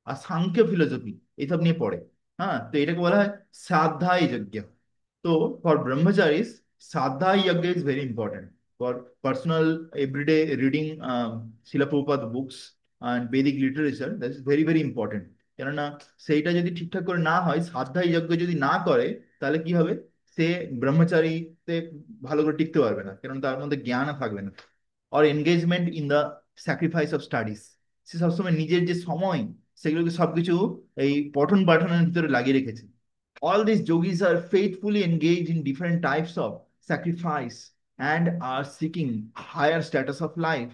আর সাংখ্য ফিলোসফি এসব নিয়ে পড়ে। হ্যাঁ, তো এটাকে বলা হয় সাধ্যায় যজ্ঞ। তো for brahmacharis, svadhyaya yajna is very important for personal everyday reading Srila Prabhupada books and Vedic literature. That is very very important. কেননা সেইটা যদি ঠিকঠাক করে না হয়, সাধ্যায় যজ্ঞ যদি না করে, তাহলে কি হবে? সে ব্রহ্মচারীতে ভালো করে টিকতে পারবে না, কারণ তার মধ্যে জ্ঞান থাকবে না। Or engagement in the sacrifice of studies, সে সবসময় নিজের যে সময় সেগুলোকে সবকিছু এই পঠন পাঠনের ভিতরে লাগিয়ে রেখেছে। All these yogis are faithfully engaged in different types of sacrifice and are seeking higher status of life।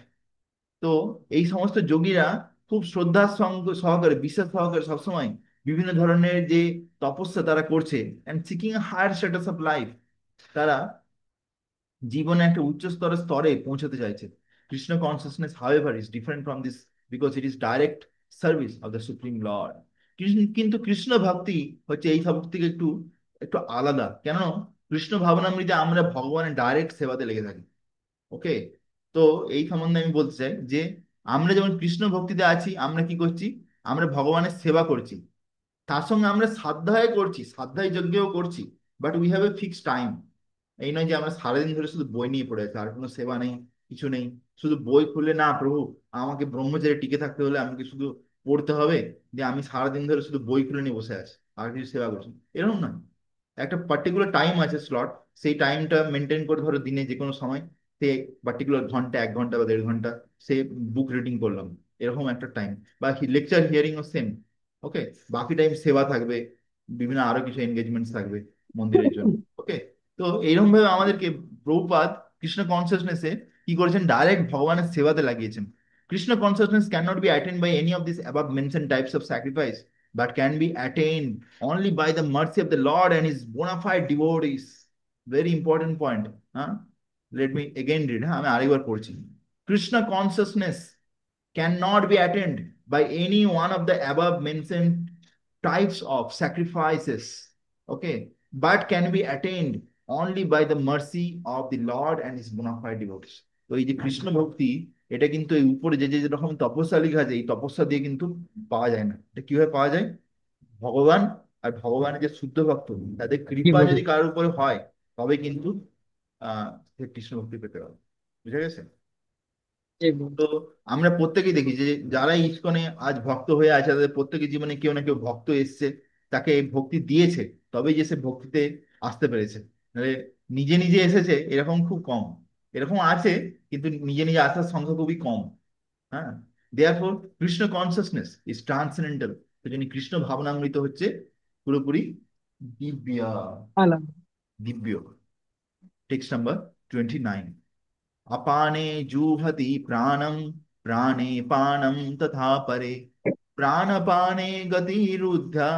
তো এই সমস্ত যোগীরা খুব শ্রদ্ধার সঙ্গ সহকারে, বিশ্বাস সহকারে সবসময় বিভিন্ন ধরনের যে তপস্যা তারা করছে, and seeking a higher status of life। তারা জীবনে একটা উচ্চ স্তরের স্তরে পৌঁছাতে চাইছে। Krishna consciousness however is different from this, because it is direct service of the supreme Lord. Krishna, কিন্তু কৃষ্ণ ভক্তি হচ্ছে এই সব থেকে একটু একটু আলাদা। কেন? কৃষ্ণ ভাবনামৃতে আমরা ভগবানের ডাইরেক্ট সেবাতে লেগে থাকি। ওকে, তো এই সম্বন্ধে আমি বলতে চাই যে আমরা যেমন কৃষ্ণ ভক্তিতে আছি, আমরা কি করছি? আমরা ভগবানের সেবা করছি, তার সঙ্গে আমরা সাধ্যায় করছি, সাধ্যায় যজ্ঞও করছি। But we have a fixed time. এই নয় যে আমরা সারাদিন ধরে শুধু বই নিয়ে পড়ে আছি, আর কোনো সেবা নেই, কিছু নেই। শুধু বই খুলে না, প্রভু আমাকে ব্রহ্মচারী টিকে থাকতে হলে আমাকে শুধু পড়তে হবে, যে আমি সারাদিন ধরে শুধু বই খুলে নিয়ে বসে আছি, আর কিছু সেবা করছি, এরকম না। একটা পার্টিকুলার টাইম আছে, স্লট, সেই টাইমটা মেনটেন করে ধরো দিনে যে কোনো সময় সে পার্টিকুলার ঘন্টা, 1 ঘন্টা বা 1.5 ঘন্টা সে বুক রিডিং করলাম, এরকম একটা টাইম। বা লেকচার হিয়ারিংও সেম। ওকে, বাকি টাইম সেবা থাকবে, বিভিন্ন আরো কিছু এনগেজমেন্ট থাকবে মন্দিরের জন্য। ওকে, তো এইরকম ভাবে আমাদেরকে প্রভুপাদ কৃষ্ণ কনসিয়াসনেসে কি করেছেন? ডাইরেক্ট ভগবানের সেবাতে লাগিয়েছেন। Krishna consciousness can not be attend by any of this above mention types of sacrifice, but can be attained only by the mercy of the Lord and his bona fide devotees। Very important point। Huh? Let me again read, হ্যাঁ আমি আরেকবার পড়ছি। Krishna consciousness cannot be attained by any one of the above mentioned types of sacrifices, okay, but can be attained only by the mercy of the Lord and his bona fide devotees। তো এই যে কৃষ্ণ ভক্তি, এটা কিন্তু এই উপরে যে যে রকম তপস্যা লেখা আছে, এই তপস্যা দিয়ে কিন্তু পাওয়া যায় না। এটা কিভাবে পাওয়া যায়? ভগবান আর ভগবানের যে শুদ্ধ ভক্ত, তাদের জি কৃপা প্রভু। যদি কারোর উপরে হয়, তবে কিন্তু সে কৃষ্ণ ভক্তি পেতে পারে। বুঝা গেছে? জি প্রভু। তো আমরা প্রত্যেকেই দেখি যে যারা ইসকনে আজ ভক্ত হয়ে আছে, তাদের প্রত্যেকের জীবনে কেউ না কেউ ভক্ত এসছে, তাকে এই ভক্তি দিয়েছে, তবে যে সে ভক্তিতে আসতে পেরেছে। নাহলে নিজে নিজে এসেছে এরকম খুব কম। এরকম আছে, কিন্তু নিজে নিজে আসার সংখ্যা খুবই কম। হ্যাঁ, therefore Krishna consciousness is transcendental. সেজন্য কৃষ্ণ ভাবনামৃত হচ্ছে পুরোপুরি দিব্য। আলাদা। দিব্য। Text number 29। अपाने जुहति प्राणं, प्राणे पानं तथा परे, प्राणपाने गतिरुद्धा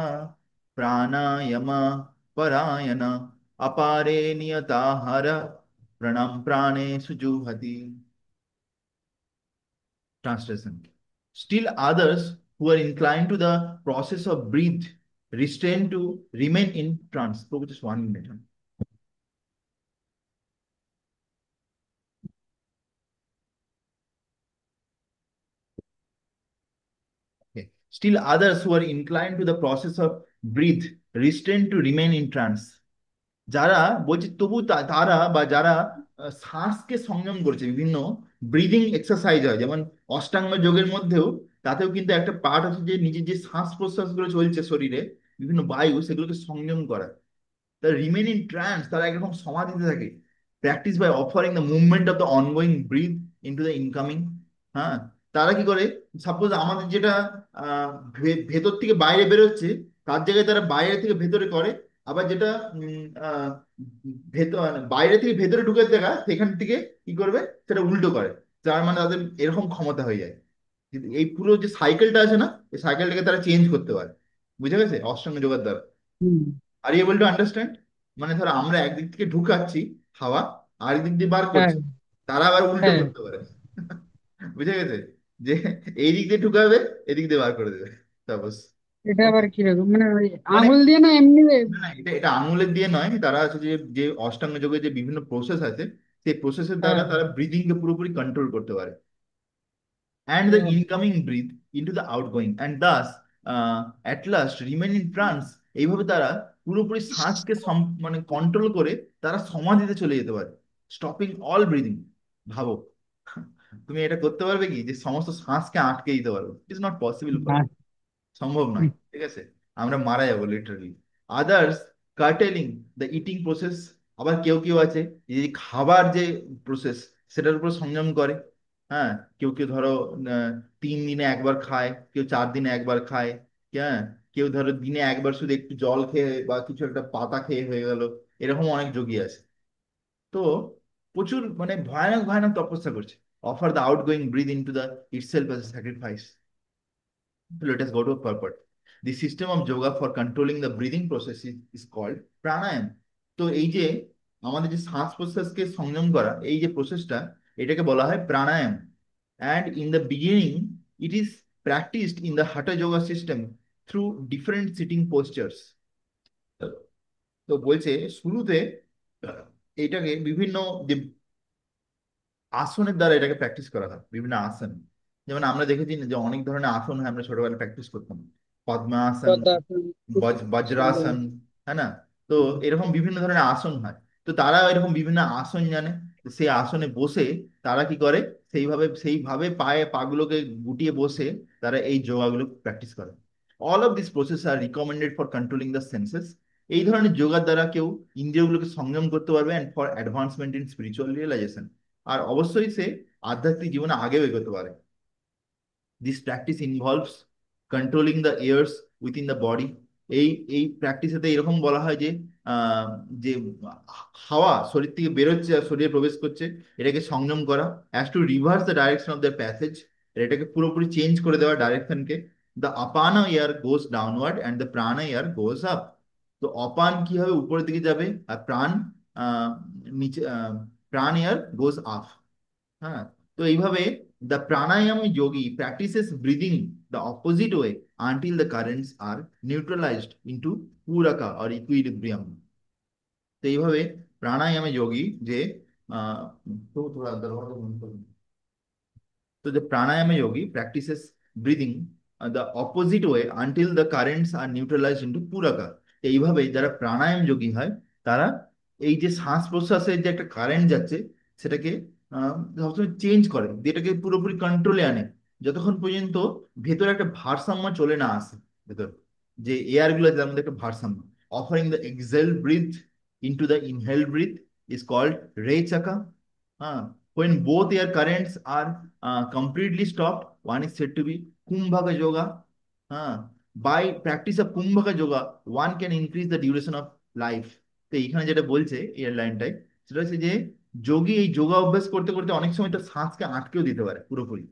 प्राणायाम परायण, अपारे नियताहार प्रणम प्राणे सुजुहति। Translation. Still others who are inclined to the process of breathe, restrain to remain in trance. So just 1 minute. Okay. Still others who are inclined to the process of breathe, restrain to remain in trance. যারা বলছে তবু তারা বা যারা শ্বাসকে সংযম করছে, বিভিন্ন breathing exercise হয় যেমন অষ্টাঙ্গ যোগের মধ্যেও, তাতেও কিন্তু একটা পার্ট আছে যে নিজের যে শ্বাস প্রশ্বাস গুলো চলছে শরীরে, বিভিন্ন বায়ু, সেগুলোকে সংযম করা। তারা রিমেন ইন ট্রান্স, তারা একরকম সমাধিতে থাকে। Practice by offering the movement of the ongoing breath into the incoming. হ্যাঁ, তারা কি করে, সাপোজ আমাদের যেটা ভেতর থেকে বাইরে বেরোচ্ছে, তার জায়গায় তারা বাইরে থেকে ভেতরে করে। আবার যেটা ভেতর বাইরে থেকে ভেতরে ঢুকে দেখা, সেখান থেকে কি করবে, সেটা উল্টো করে। যার মানে তাদের এরকম ক্ষমতা হয়ে যায়। কিন্তু এই পুরো যে সাইকেলটা আছে না, এই সাইকেলটাকে তারা চেঞ্জ করতে পারে। বুঝে গেছে অষ্টাঙ্গ যোগের দ্বারা। হুম। Are you able to understand? মানে ধরো আমরা একদিক থেকে ঢুকাচ্ছি হাওয়া, আরেক দিক দিয়ে বার হ্যাঁ, করছি, তারা আবার উল্টো হ্যাঁ। করতে পারে। বুঝে গেছে? যে এই দিক দিয়ে ঢুকাবে, এদিক দিয়ে বার করে দেবে, সাপোজ। এটা ওকে, আবার কিরকম, মানে ওই মানে আঙুল দিয়ে না এমনি? না না, এটা এটা আঙুলের দিয়ে নয়, তারা আছে যে যে অষ্টাঙ্গ যোগে যে বিভিন্ন প্রসেস আছে, সেই প্রসেসের দ্বারা হ্যাঁ। তারা ব্রিদিং কে পুরোপুরি কন্ট্রোল করতে পারে। And the O, incoming breath into the outgoing, and thus at last remain in trance। এইভাবে তারা পুরোপুরি শ্বাসকে মানে কন্ট্রোল করে তারা সমাধিতে চলে যেতে পারে, স্টপিং অল ব্রিদিং। ভাবো, তুমি এটা করতে পারবে কি যে সমস্ত শ্বাসকে আটকে দিতে পারবে? It is not possible for, না। সম্ভব নয়, ঠিক আছে? আমরা মারা যাবো literally. Others curtailing the eating process. আবার কেউ কেউ আছে যে খাবার যে প্রসেস, সেটার উপর সংযম করে। হ্যাঁ, কেউ কেউ ধরো 3 দিনে একবার খায়, কেউ 4 দিনে একবার খায়। হ্যাঁ, কেউ ধরো দিনে একবার শুধু একটু জল খেয়ে বা কিছু একটা পাতা খেয়ে হয়ে গেল। এরকম অনেক যোগী আছে। তো প্রচুর মানে ভয়ানক ভয়ানক তপস্যা করছে। Offer the outgoing breath into the itself as sacrifice. Let us go to a purport. The system of yoga for controlling the breathing process is called pranayam. তো এই যে আমাদের যে শ্বাস প্রশ্বাসকে সংযম করা, এই যে প্রসেসটা, এটাকে বলা হয় প্রাণায়াম। And in the beginning it is practiced in the hatha yoga system through different sitting postures। তো বলছে শুরুতে এটাকে বিভিন্ন যে আসনের দ্বারা এটাকে প্র্যাকটিস করা হয়, বিভিন্ন আসন। যেমন আমরা দেখেছি না যে অনেক ধরনের আসন হয়, আমরা ছোটবেলায় প্র্যাকটিস করতাম। পদ্মাসন, পদ্মাসন, সুন্দর। বজ্রাসন, হ্যাঁ না? তো এরকম বিভিন্ন ধরনের আসন হয়। তো তারা এরকম বিভিন্ন আসন জানে। তো সেই আসনে বসে তারা কি করে, সেইভাবে সেইভাবে পায়ে পাগুলোকে গুটিয়ে বসে তারা এই যোগাগুলো প্র্যাকটিস করে। All of this process are recommended for controlling the senses. এই ধরনের যোগার দ্বারা কেউ ইন্দ্রিয়গুলোকে সংযম করতে পারবে, and for advancement in spiritual realisation. আর অবশ্যই সে আধ্যাত্মিক জীবনে আগেও এগোতে পারে। This practice involves controlling the airs within the body. এই এই প্র্যাকটিসেতে এরকম বলা হয় যে আহ, যে হাওয়া শরীর থেকে বেরোচ্ছে আর শরীরে প্রবেশ করছে, এটাকে সংযম করা। As to reverse the direction of the passage, এটাকে পুরোপুরি চেঞ্জ করে দেওয়া ডাইরেকশনকে। The apana air goes downward and the prana air goes up. তো অপান কি হবে, উপরের দিকে যাবে, আর প্রাণ আহ নিচে, প্রাণ ইয়ার গোস আপ। হ্যাঁ, তো এইভাবে the pranayama yogi practices breathing the opposite way until the currents are neutralised into puraka or equilibrium. তো এইভাবে প্রাণায়ামে যোগী যে আহ তো থোড়া দরওয়াজা বন্ধ করুন। So the pranayama yogi practices breathing the opposite way until the currents are neutralized into puraka। এইভাবে যারা প্রাণায়াম যোগী হয়, তারা এই যে শ্বাস প্রশ্বাসের যে একটা কারেন্ট যাচ্ছে, সেটাকে সবসময় চেঞ্জ করে, যেটাকে পুরোপুরি কন্ট্রোলে আনে, যতক্ষণ পর্যন্ত ভেতরে একটা ভারসাম্য চলে না আসে। ভেতর যে এয়ার গুলো, তার মধ্যে একটা ভারসাম্য। Offering the exhale breath into the inhale breath is called rechaka. হ্যাঁ, when both air currents are completely stopped, one is said to be Kumbhaka Yoga। By practice of Kumbhaka Yoga, one can increase the duration of life। তো এইখানে যেটা বলছে এর লাইনটাই, সেটা হচ্ছে যে যোগী এই যোগা অভ্যাস করতে করতে অনেক সময় তার শ্বাসকে আটকেও দিতে পারে পুরোপুরি।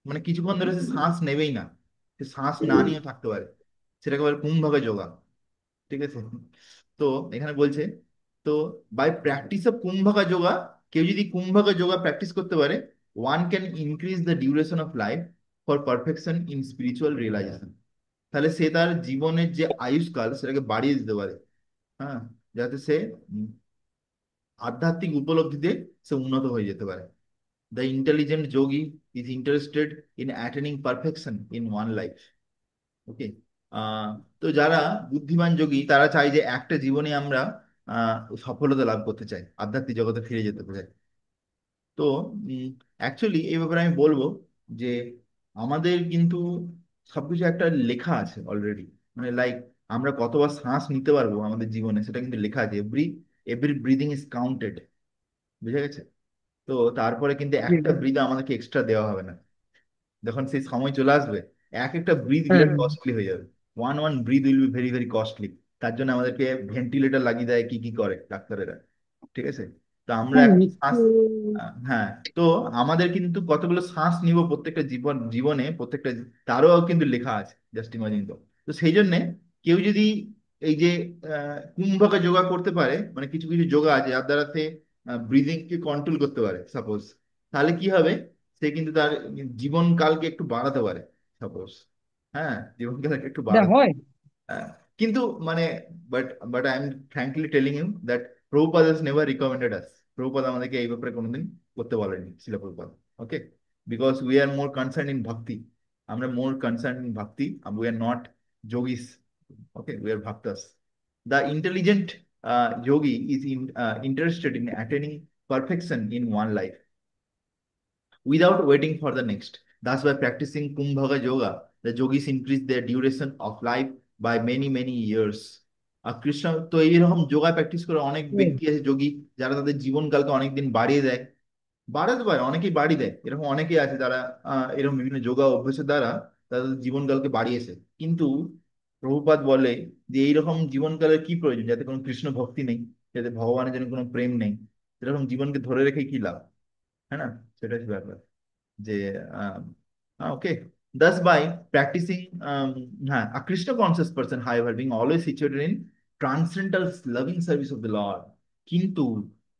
মানে কিছুক্ষণ ধরে সে শ্বাস নেবেই না, সে শ্বাস না নিয়ে থাকতে পারে। সেটাকে বলে কুম্ভকা যোগা, ঠিক আছে? তো এখানে বলছে, তো by practice of kumbhaka yoga, কেউ যদি কুম্ভকা যোগা প্র্যাকটিস করতে পারে, one can increase the duration of life for perfection in spiritual realisation. তাহলে সে তার জীবনের যে আয়ুষ্কাল সেটাকে বাড়িয়ে দিতে পারে, হ্যাঁ, যাতে সে আধ্যাত্মিক উপলব্ধিতে সে উন্নত হয়ে যেতে পারে। The intelligent yogi is interested in attaining perfection in one life. Okay. তো যারা বুদ্ধিমান যোগী তারা চায় যে একটা জীবনে আমরা সফলতা লাভ করতে চাই, আধ্যাত্মিক জগতে ফিরে যেতে চাই। তো অ্যাকচুয়ালি এই ব্যাপারে আমি বলবো যে আমাদের কিন্তু সবকিছু একটা লেখা আছে অলরেডি। মানে লাইক আমরা কতবার শ্বাস নিতে পারবো আমাদের জীবনে সেটা কিন্তু লেখা আছে। Every every breathing is counted, বুঝে গেছে? তো তারপরে কিন্তু জি একটা bro। ব্রিদ আমাদেরকে এক্সট্রা দেওয়া হবে না। যখন সেই সময় চলে আসবে, এক একটা ব্রিথ হ্যাঁ বিরাট হ্যাঁ। কস্টলি হয়ে যাবে। One one breath will be very very costly. তার জন্য আমাদেরকে ভেন্টিলেটর লাগিয়ে দেয়, কি কি করে ডাক্তারেরা, ঠিক আছে? তো আমরা হ্যাঁ, এখন মৃত্যু। শ্বাস, হ্যাঁ, তো আমাদের কিন্তু কতগুলো শ্বাস নিব প্রত্যেকটা জীবনে প্রত্যেকটা, তারও কিন্তু লেখা আছে, জাস্ট ইমাজিন। তো তো সেই জন্য কেউ যদি এই যে কুম্ভকে যোগা করতে পারে, মানে কিছু কিছু যোগা আছে যার দ্বারা সে ব্রিদিং কে কন্ট্রোল করতে পারে সাপোজ, তাহলে কি হবে, সে কিন্তু তার জীবনকালকে একটু বাড়াতে পারে সাপোজ। হ্যাঁ, জীবনকালকে একটু এটা বাড়াতে। হয়। হ্যাঁ, কিন্তু মানে but but I am frankly telling you that Prabhupada has never recommended us. Prabhupada আমাদেরকে এই ব্যাপারে কোনোদিন করতে বলেনি, ছিল Prabhupada. Okay, because we are more concern in bhakti. আমরা more concern in bhakti, we are not yogis. Okay, we are bhaktas. The intelligent yogi is interested in attaining perfection in one life without waiting for the next. Thus, by practicing Kumbhaga Yoga, the yogis increase their duration of life by many, many years. আর কৃষ্ণ তো এইরকম yoga practice করে অনেক হুম। ব্যক্তি আছে যোগী, যারা তাদের জীবনকালকে অনেকদিন বাড়িয়ে দেয়। বাড়াতে পারে, অনেকেই বাড়িয়ে দেয়, এরকম অনেকেই আছে যারা এরকম বিভিন্ন যোগা অভ্যাসের দ্বারা তাদের জীবনকালকে বাড়িয়েছে। কিন্তু প্রভুপাদ বলে যে এইরকম জীবনকালের কি প্রয়োজন, যাতে কোনো কৃষ্ণ ভক্তি নেই, যাতে ভগবানের জন্য কোনো প্রেম নেই, এরকম জীবনকে ধরে রেখে কি লাভ? হ্যাঁ না? সেটা হচ্ছে ব্যাপার যে ওকে। Thus by practicing হ্যাঁ, a Krishna conscious person however being always situated in transcendental loving service of the Lord, কিন্তু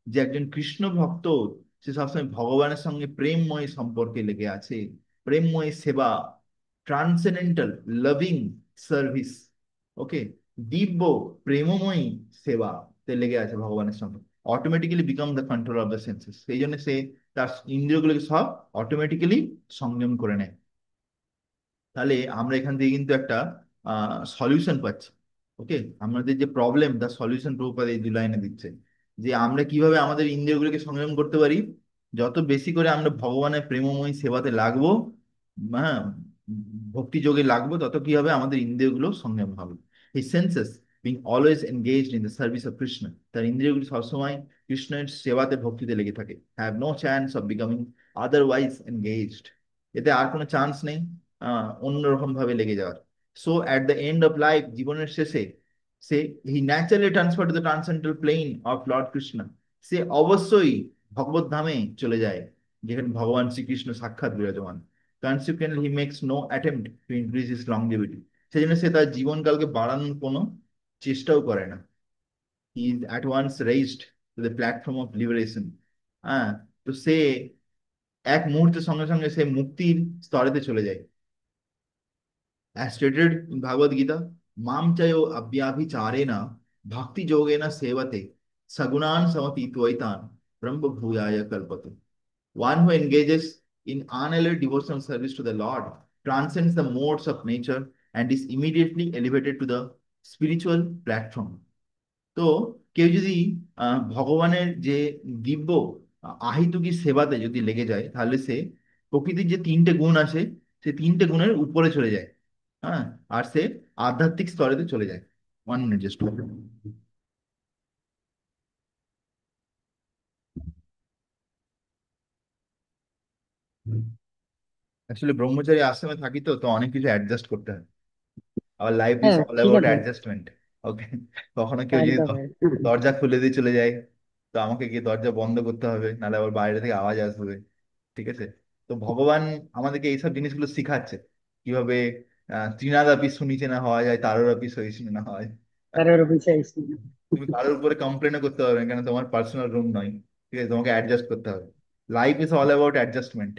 যে একজন কৃষ্ণ ভক্ত সে সবসময় ভগবানের সঙ্গে প্রেমময় সম্পর্কে লেগে আছে, প্রেমময় সেবা, ট্রান্সেন্ডেন্টাল লাভিং সার্ভিস, ওকে, দিব্য প্রেমময়ী সেবা তে লেগে আছে ভগবানের সঙ্গে, automatically become the control of the senses. সেই জন্য সে তার ইন্দ্রিয়গুলোকে সব অটোমেটিক্যালি সংযম করে নেয়। তাহলে আমরা এখান থেকে কিন্তু একটা সলিউশন পাচ্ছি। ওকে, আমাদের যে প্রবলেম তার সলিউশন প্রভুপাদ এই 2 লাইনে দিচ্ছে, যে আমরা কিভাবে আমাদের ইন্দ্রিয়গুলোকে সংযম করতে পারি। যত বেশি করে আমরা ভগবানের প্রেমময় সেবাতে লাগবো, হ্যাঁ, ভক্তি যোগে লাগবো, তত কি হবে, আমাদের ইন্দ্রিয়গুলো সংযম হবে। His senses being always engaged in the service of Krishna, তার ইন্দ্রিয়গুলি সবসময় কৃষ্ণের সেবাতে ভক্তিতে লেগে থাকে, have no chance of becoming otherwise engaged, এতে আর কোনো চান্স নেই অন্যরকম ভাবে লেগে যাওয়ার। So at the end of life, জীবনের শেষে সে he naturally transfer to the transcendental plane of lord Krishna, সে অবশ্যই ভগবত ধামে চলে যায়, যেখানে ভগবান শ্রীকৃষ্ণ সাক্ষাৎ বিরাজমান। Consequently he makes no attempt to increase his longevity, সেই জন্য সে তার জীবনকালকে বাড়ানোর কোনো চেষ্টাও করে না। He is at once raised to the platform of liberation. হ্যাঁ, তো সে এক মুহূর্তের সঙ্গে সঙ্গে সে মুক্তির স্তরেতে চলে যায়। As stated in Bhagavad Gita, Mam chayo abhyabhicharena bhakti yogena sevate sagunan samati tvaitan brahma bhuyaya kalpate. One who engages in unalloyed devotional service to the Lord transcends the modes of nature and is immediately elevated to the spiritual platform. তো কেউ যদি ভগবানের যে দিব্য আহিতুকী সেবাতে যদি লেগে যায়, তাহলে সে প্রকৃতির যে 3টে গুণ আছে সে 3টে গুণের উপরে চলে যায়। হ্যাঁ, আর সে আধ্যাত্মিক স্তরেতে চলে যায়। 1 মিনিট জাস্ট। অ্যাকচুয়ালি ব্রহ্মচারী আশ্রমে থাকি, তো তো অনেক কিছু অ্যাডজাস্ট করতে হয়। আওয়ার লাইফ ইজ হ্যাঁ অল ঠিক অ্যাবাউট আছে। অ্যাডজাস্টমেন্ট। ওকে, কখনো কেউ যদি একদম। দরজা খুলে দিয়ে চলে যায়, তো আমাকে গিয়ে দরজা বন্ধ করতে হবে, নাহলে আবার বাইরে থেকে আওয়াজ আসবে, ঠিক আছে? তো ভগবান আমাদেরকে এইসব জিনিসগুলো শিখাচ্ছে, কিভাবে তৃণাদাপি সুনিচে না হওয়া যায়, তারোরাপি সহিষ্ণু না হয়। তার বিষয়। তুমি কারোর উপরে কমপ্লেনও করতে পারবে না, কেন তোমার পার্সোনাল রুম নয়, ঠিক আছে? তোমাকে অ্যাডজাস্ট করতে হবে। Life is all about adjustment.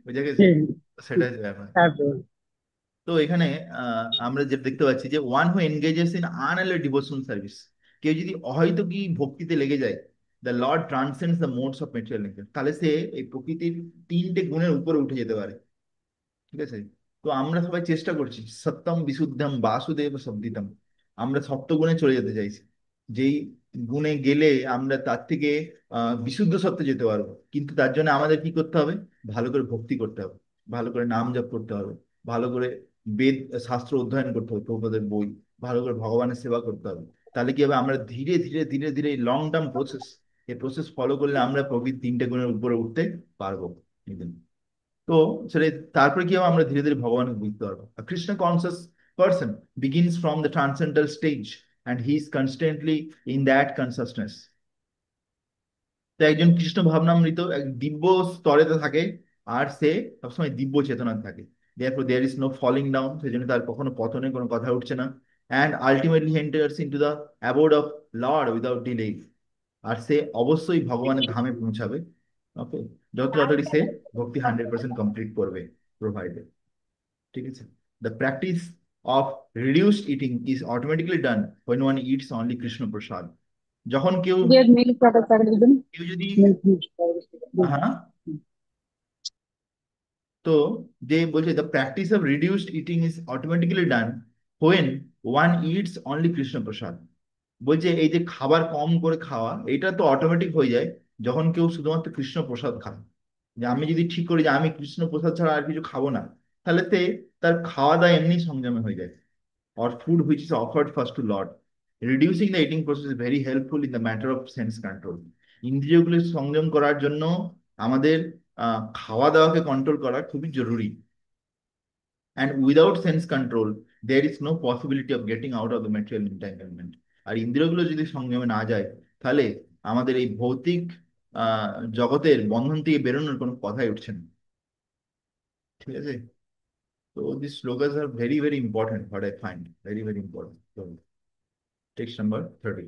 বুঝে গেছে? হুম, সেটা হচ্ছে ব্যাপার। তারপর তো এখানে আমরা যেটা দেখতে পাচ্ছি যে one who engages in unalloyed devotional service, কেউ যদি অহৈতুকী ভক্তিতে লেগে যায়, the lord transcends the modes of material nature, তাহলে সে এই প্রকৃতির তিনটে গুণের উপরে উঠে যেতে পারে। ঠিক আছে? তো আমরা সবাই চেষ্টা করছি সত্যম বিশুদ্ধম বাসুদেব শব্দিতম, আমরা সপ্ত গুণে চলে যেতে চাইছি। যেই গুণে গেলে আমরা তার থেকে বিশুদ্ধ সত্ত্বে যেতে পারবো, কিন্তু তার জন্য আমাদের কি করতে হবে? ভালো করে ভক্তি করতে হবে, ভালো করে নাম জপ করতে হবে, ভালো করে বেদ শাস্ত্র অধ্যয়ন করতে হবে, প্রভুপাদের বই, ভালো করে ভগবানের সেবা করতে হবে। তাহলে কি হবে? আমরা ধীরে ধীরে ধীরে ধীরে এই লং টার্ম প্রসেস, এই প্রসেস ফলো করলে আমরা প্রকৃতির তিনটে গুণের উপরে উঠতে পারবো। তো সেটা তারপরে কি হবে? আমরা ধীরে ধীরে ভগবানকে বুঝতে পারবো। Krishna conscious person begins from the transcendental stage and he is constantly in that consciousness. তো একজন কৃষ্ণ ভাবনামৃত এক দিব্য স্তরেতে থাকে, আর সে সবসময় দিব্য চেতনা থাকে। therefore there is no falling down, সেজন্য তার কখনো পতনের কোনো কথা উঠছে না। and ultimately he enters into the abode of Lord without delay, আর সে অবশ্যই ভগবানের ধামে পৌঁছাবে। ওকে, যত তাড়াতাড়ি সে ভক্তি 100% কমপ্লিট করবে, প্রোভাইডেড। ঠিক আছে? The practice of reduced eating is automatically done when one eats only Krishna prasad. যখন কেউ যে মিল্ক প্যাকেট প্যাকেট দিবেন, কেউ যদি মিল্ক মিল্ক। হ্যাঁ, তো যে বলছে the practice of reduced eating is automatically done when one eats only Krishna prasad. বলছে এই যে খাবার কম করে খাওয়া, এটা তো অটোমেটিক হয়ে যায় যখন কেউ শুধুমাত্র কৃষ্ণ প্রসাদ খায়। যে আমি যদি ঠিক করি যে আমি কৃষ্ণ প্রসাদ ছাড়া আর কিছু খাবো না, তাহলে তার খাওয়া দাওয়া এমনি সংযমে হয়ে যায়। Or food which is offered first to Lord. Reducing the eating process is very helpful in the matter of sense control. ইন্দ্রিয়গুলি সংযম করার জন্য আমাদের খাওয়া দাওয়াকে কন্ট্রোল করা খুবই জরুরি। And without sense control, there is no possibility of getting out of the material entanglement. আর ইন্দ্রিয়গুলো যদি সংযমে না যায়, তাহলে আমাদের এই ভৌতিক জগতের বন্ধন থেকে বেরোনোর কোনো কথাই উঠছে না। ঠিক আছে? তো this shlokas R very very important, what I find very very important. Text number 30।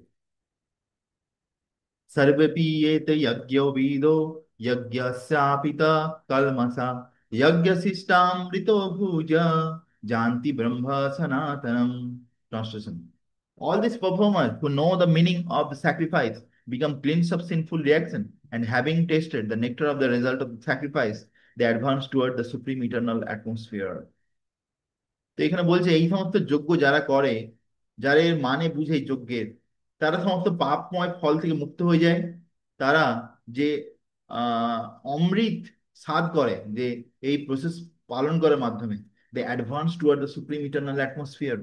सर्वेपि एते यज्ञो विदो यज्ञस्यापिता कल्मषा यज्ञशिष्टामृतो भुजा जानति ब्रह्म सनातनम। Translation: all these performers who know the meaning of the sacrifice become cleansed of sinful reaction, and having tasted the nectar of the result of the sacrifice, they advance toward the supreme eternal atmosphere. তো এখানে বলছে এই সমস্ত যজ্ঞ যারা করে, যারা এর মানে বুঝে এই যজ্ঞের, তারা সমস্ত পাপময় ফল থেকে মুক্ত হয়ে যায়। তারা যে আহ অমৃত স্বাদ করে, যে এই প্রসেস পালন করার মাধ্যমে, they advance toward the supreme eternal atmosphere,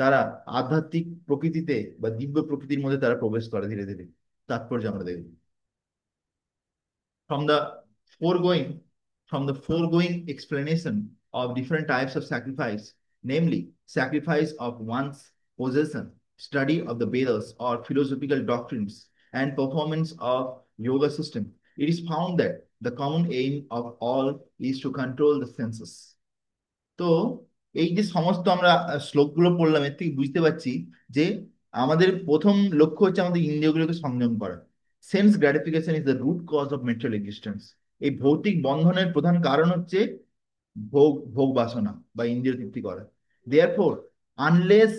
তারা আধ্যাত্মিক প্রকৃতিতে বা দিব্য প্রকৃতির মধ্যে তারা প্রবেশ করে ধীরে ধীরে। তাৎপর্য আমরা দেখব। From the foregoing, from the foregoing explanation of different types of sacrifice, namely sacrifice of one's possession, study of the Vedas or philosophical doctrines, and performance of yoga system, it is found that the common aim of all is to control the senses. তো এই যে সমস্ত আমরা শ্লোকগুলো পড়লাম, এর থেকে বুঝতে পারছি যে আমাদের প্রথম লক্ষ্য হচ্ছে আমাদের ইন্দ্রিয়গুলোকে সংযম করা। Sense gratification is the root cause of material existence. এই ভৌতিক বন্ধনের প্রধান কারণ হচ্ছে ভোগ, ভোগ বাসনা বা ইন্দ্রিয় তৃপ্তি করা। Therefore unless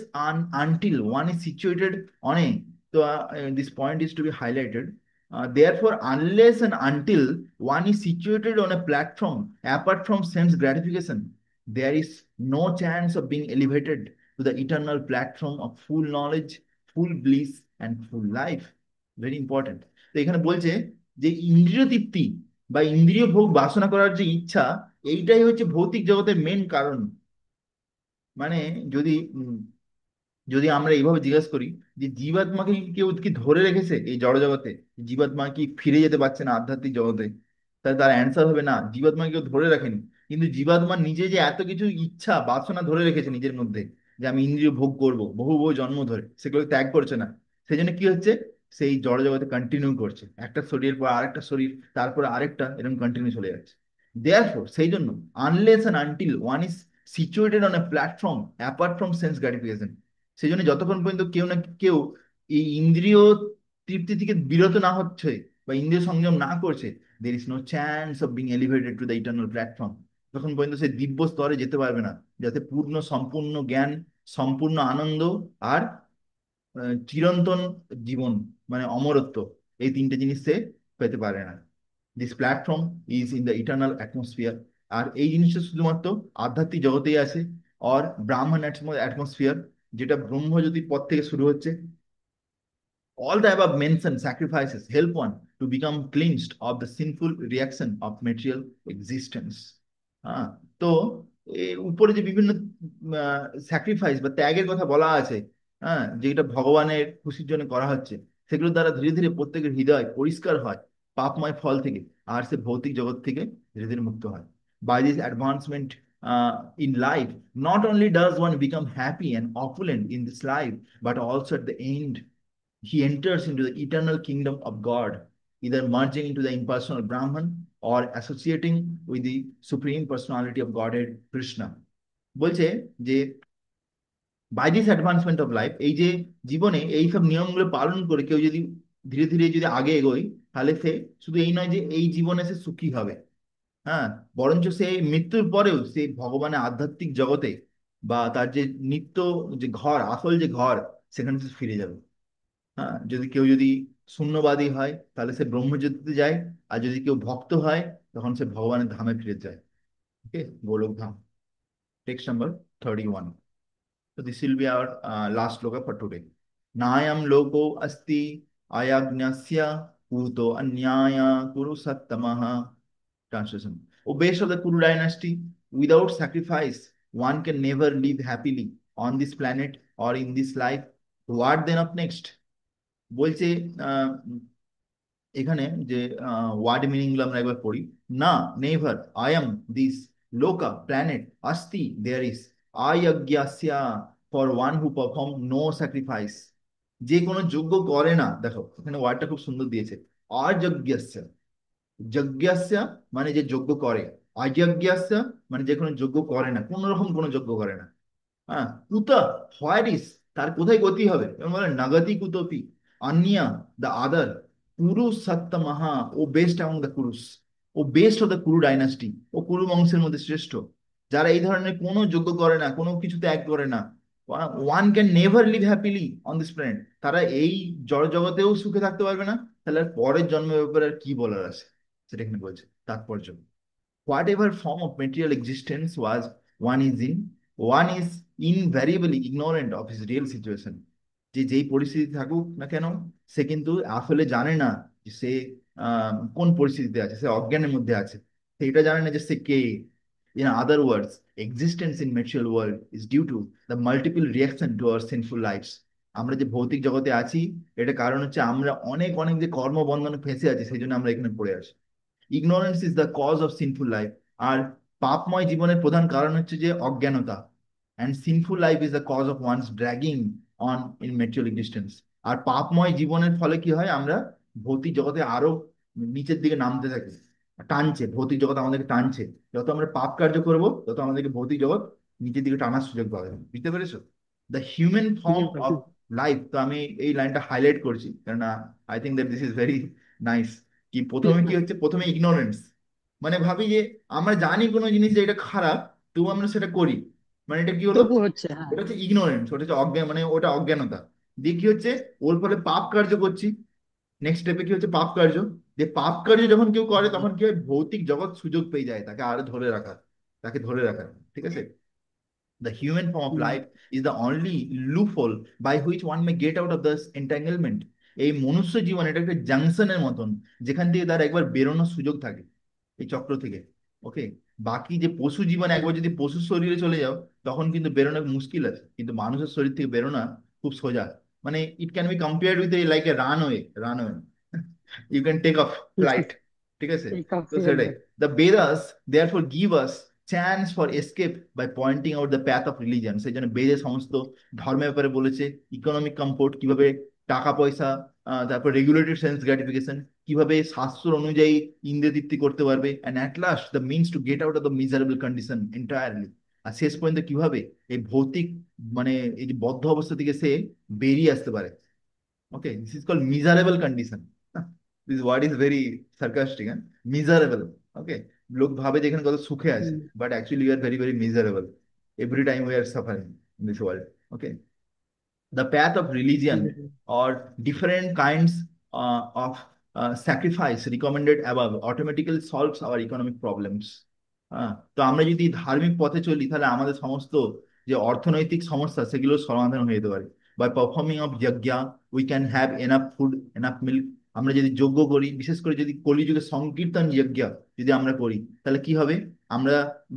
until one is situated on a, তো this point is to be highlighted. Therefore, unless and until one is situated on a platform apart from sense gratification, there is no chance of being elevated to the eternal platform of full knowledge, full bliss, and full life. Very important. তো এখানে বলছে যে ইন্দ্রিয় তৃপ্তি বা ইন্দ্রিয় ভোগ বাসনা করার যে ইচ্ছা, এইটাই হচ্ছে ভৌতিক জগতের মেন কারণ। মানে যদি যদি আমরা এইভাবে জিজ্ঞেস করি যে জীবাত্মাকে কি কেউ কি ধরে রেখেছে এই জড় জগতে, জীবাত্মা কি ফিরে যেতে পারছে না আধ্যাত্মিক জগতে, তাহলে তার অ্যান্সার হবে না, জীবাত্মাকে কেউ ধরে রাখেনি। কিন্তু জীবাত্মা নিজে যে এত কিছু ইচ্ছা বাসনা ধরে রেখেছে নিজের মধ্যে, যে আমি ইন্দ্রিয় ভোগ করব বহু বহু জন্ম ধরে, সেগুলো ত্যাগ করছে না। সেই জন্য কি হচ্ছে? সেই জড় জগতে কন্টিনিউ করছে, একটা শরীরের পর আরেকটা শরীর, তারপর আরেকটা, এরকম কন্টিনিউ চলে যাচ্ছে। দেয়ারফোর সেই জন্য unless and until one is situated on A platform apart from sense gratification, সেই জন্য যতক্ষণ পর্যন্ত কেউ না কেউ এই ইন্দ্রিয় তৃপ্তি থেকে বিরত না হচ্ছে বা ইন্দ্রিয় সংযম না করছে, there is no chance of being elevated to the eternal platform. তখন পর্যন্ত সে দিব্য স্তরে যেতে পারবে না, যাতে পূর্ণ সম্পূর্ণ জ্ঞান, সম্পূর্ণ আনন্দ, আর চিরন্তন জীবন, মানে অমরত্ব, এই তিনটে জিনিস সে পেতে পারে না। This platform is in the eternal atmosphere. আর এই জিনিসটা শুধুমাত্র আধ্যাত্মিক জগতেই আছে, আর ব্রাহ্মণ অ্যাটমসফিয়ার, যেটা ব্রহ্মজ্যোতির পথ থেকে শুরু হচ্ছে। All the above mentioned sacrifices help one to become cleansed of the sinful reaction of material existence. হ্যাঁ, তো উপরে যে বিভিন্ন স্যাক্রিফাইস বা ত্যাগের কথা বলা আছে, হ্যাঁ, যেটা ভগবানের খুশির জন্য করা হচ্ছে, সেগুলোর দ্বারা ধীরে ধীরে প্রত্যেকের হৃদয় পরিষ্কার হয় পাপময় ফল থেকে, আর সে ভৌতিক জগৎ থেকে ধীরে ধীরে মুক্ত হয়। By this advancement in life, not only does one become happy and opulent in this life, but also at the end he enters into the eternal kingdom of God, either merging into the impersonal Brahman or associating with the supreme personality of Godhead Krishna. বলছে যে by this advancement of life, এই যে জীবনে এই সব নিয়মগুলো পালন করে কেউ যদি ধীরে ধীরে যদি আগে এগোয়, তাহলে সে শুধু এই নয় যে এই জীবনে সে সুখী হবে, হ্যাঁ, বরঞ্চ সে মৃত্যুর পরেও সে ভগবানের আধ্যাত্মিক জগতে বা তার যে নিত্য যে ঘর, আসল যে ঘর, সেখানে সে ফিরে যাবে। হ্যাঁ, যদি কেউ যদি শূন্যবাদী হয় তাহলে সে ব্রহ্মজ্যোতিতে যায়, আর যদি কেউ ভক্ত হয় তখন সে ভগবানের ধামে ফিরে যায়। Okay, Goloka Dham. Text number 31। So this will be our last sloka for today. Nayam loko asti ayagnasya puto anyaya kuru sattamaha. Translation. O base of the Kuru dynasty, without sacrifice, one can never live happily on this planet or in this life. What then of next? বলছে আহ, এখানে যে word meaning গুলো আমরা একবার পড়ি। না, never, I am this, লোকা planet, আস্তি দেয়ার ইজ, আয়জ্ঞাস্যা for one who perform no sacrifice, যে কোনো যজ্ঞ করে না। দেখো এখানে ওয়ার্ডটা খুব সুন্দর দিয়েছে, অযজ্ঞাস্যা। যজ্ঞাস্যা মানে যে যজ্ঞ করে, অযজ্ঞাস্যা মানে যে কোনো যজ্ঞ করে না, কোন রকম কোনো যজ্ঞ করে না। হ্যাঁ, কুতা, হোয়ার ইজ, তার কোথায় গতি হবে, এবং বলে নাগতি কুতপি অন্যা, দ্য আদার, কুরু সত্য মহা, O best among the Kurus, O best of the Kuru dynasty, ও কুরু বংশের মধ্যে শ্রেষ্ঠ। যারা এই ধরনের কোনো যজ্ঞ করে না, কোনো কিছু ত্যাগ করে না, one can never live happily on this planet, তারা এই জড় জগতেও সুখে থাকতে পারবে না, তাহলে আর পরের জন্মের ব্যাপারে আর কি বলার আছে, সেটা এখানে বলছে তাৎপর্য। Whatever form of material existence one is in, one is invariably ignorant of his real situation. যে যেই পরিস্থিতি থাকুক না কেন, সে কিন্তু আসলে জানে না যে সে কোন পরিস্থিতিতে আছে, সে অজ্ঞানের মধ্যে আছে, সে এটা জানে না যে সে কে। In other words, existence in material world is due to the multiple reaction to our sinful lives. আমরা যে ভৌতিক জগতে আছি, এটা কারণ হচ্ছে আমরা অনেক অনেক যে কর্মবন্ধনে ফেঁসে আছি, সেই জন্য আমরা এখানে পড়ে আছি। Ignorance is the cause of sinful life. আর পাপময় জীবনের প্রধান কারণ হচ্ছে যে অজ্ঞানতা। And sinful life is the cause of one's dragging on in material existence. আর পাপময় জীবনের ফলে কি হয়, আমরা ভৌতিক জগতে আরো নিচের দিকে নামতে থাকি, টানছে, ভৌতিক জগৎ আমাদেরকে টানছে। যত আমরা পাপ কার্য করব, তত আমাদেরকে ভৌতিক জগৎ নিচের দিকে টানার সুযোগ পাবে। বুঝতে পেরেছো? The human G form of প্রভু। লাইফ, তো আমি এই লাইনটা হাইলাইট করছি কারণ I think that this is very nice. কি প্রথমে কি হচ্ছে, প্রথমে ইগনোরেন্স, মানে ভাবি যে আমরা জানি কোনো জিনিস যে এটা খারাপ, তবু আমরা সেটা করি, মানে এটা কি হলো, তবু হচ্ছে, হ্যাঁ। ওটা হচ্ছে ইগনোরেন্স, ওটা হচ্ছে অজ্ঞান, মানে ওটা অজ্ঞানতা। দিয়ে কি হচ্ছে, ওর ফলে পাপ কার্য করছি। নেক্সট স্টেপে কি হচ্ছে, পাপ কার্য। যে পাপ কার্য যখন কেউ করে, জি। তখন কি হয়, ভৌতিক জগৎ সুযোগ পেয়ে যায় তাকে আরো ধরে রাখার, তাকে ধরে রাখার। ঠিক আছে? The human form of hmm. life is the only loophole by which one may get out of this entanglement. এই মনুষ্য জীবন এটা একটা জাংশনের মতন, যেখান থেকে তার একবার বেরোনোর সুযোগ থাকে এই চক্র থেকে। ওকে, বাকি যে পশু জীবন, একবার যদি পশুর শরীরে চলে যাও, তখন কিন্তু বেরোনো মুশকিল আছে, কিন্তু মানুষের শরীর থেকে বেরোনা খুব সোজা। মানে it can be compared with like a runway, runway you can take off flight. ঠিক আছে? এই তো কাফে সেটাই, একদম। The Vedas therefore give us chance for escape by pointing out the path of religion. সেই জন্য বেদে সমস্ত ধর্মের ব্যাপারে বলেছে, ইকোনমিক কমফোর্ট কিভাবে, টাকা পয়সা, তারপর রেগুলেটেড সেন্স গ্র্যাটিফিকেশন কিভাবে শাস্ত্র অনুযায়ী ইন্দ্রিয় তৃপ্তি করতে পারবে, and at last the means to get out of the miserable condition entirely. আর শেষ পর্যন্ত কিভাবে এই ভৌতিক, মানে এই যে বদ্ধ অবস্থা থেকে সে বেরিয়ে আসতে পারে। Okay, this is called miserable condition. This word is very sarcastic, হ্যাঁ, মিজারেবল। ওকে, লোক ভাবে যেখানে কত সুখে আছে, hmm, but actually you are very very miserable every time we are suffering in this world. Okay, the path of religion বুঝেছি। or different kinds of sacrifice recommended above automatically solves our economic problems. তো আমরা যদি ধার্মিক পথে চলি তাহলে আমাদের সমস্ত যে অর্থনৈতিক সমস্যা সেগুলোর সমাধান হয়ে যেতে পারে। By performing of yajna we can have enough food, enough milk. আমরা যদি যজ্ঞ করি, বিশেষ করে যদি কলিযুগে সংকীর্তন যজ্ঞ যদি আমরা করি, তাহলে কি হবে? আমরা,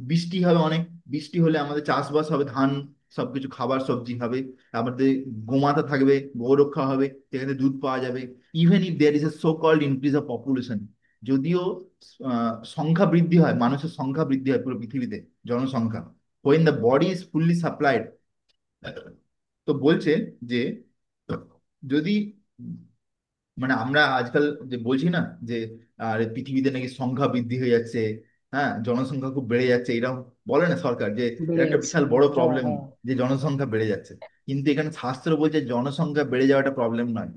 বৃষ্টি হবে অনেক, বৃষ্টি হলে আমাদের চাষবাস হবে, ধান সবকিছু খাবার সবজি হবে, আমাদের গোমাতা থাকবে, গৌরক্ষা হবে, সেখানে দুধ পাওয়া যাবে। Even if there is a so called increase of population, যদিও সংখ্যা বৃদ্ধি হয়, মানুষের সংখ্যা বৃদ্ধি হয় পুরো পৃথিবীতে, জনসংখ্যা, when the body is fully supplied। তো বলছে যে যদি, মানে আমরা আজকাল যে বলছি না যে পৃথিবীতে নাকি সংখ্যা বৃদ্ধি হয়ে যাচ্ছে, হ্যাঁ, জনসংখ্যা খুব বেড়ে যাচ্ছে, এরকম বলে না সরকার যে এটা বেড়ে একটা যাচ্ছে। বিশাল বড় হ্যাঁ, প্রবলেম, হ্যাঁ। যে জনসংখ্যা বেড়ে যাচ্ছে। কিন্তু এখানে শাস্ত্র বলছে জনসংখ্যা বেড়ে যাওয়াটা প্রবলেম নয়,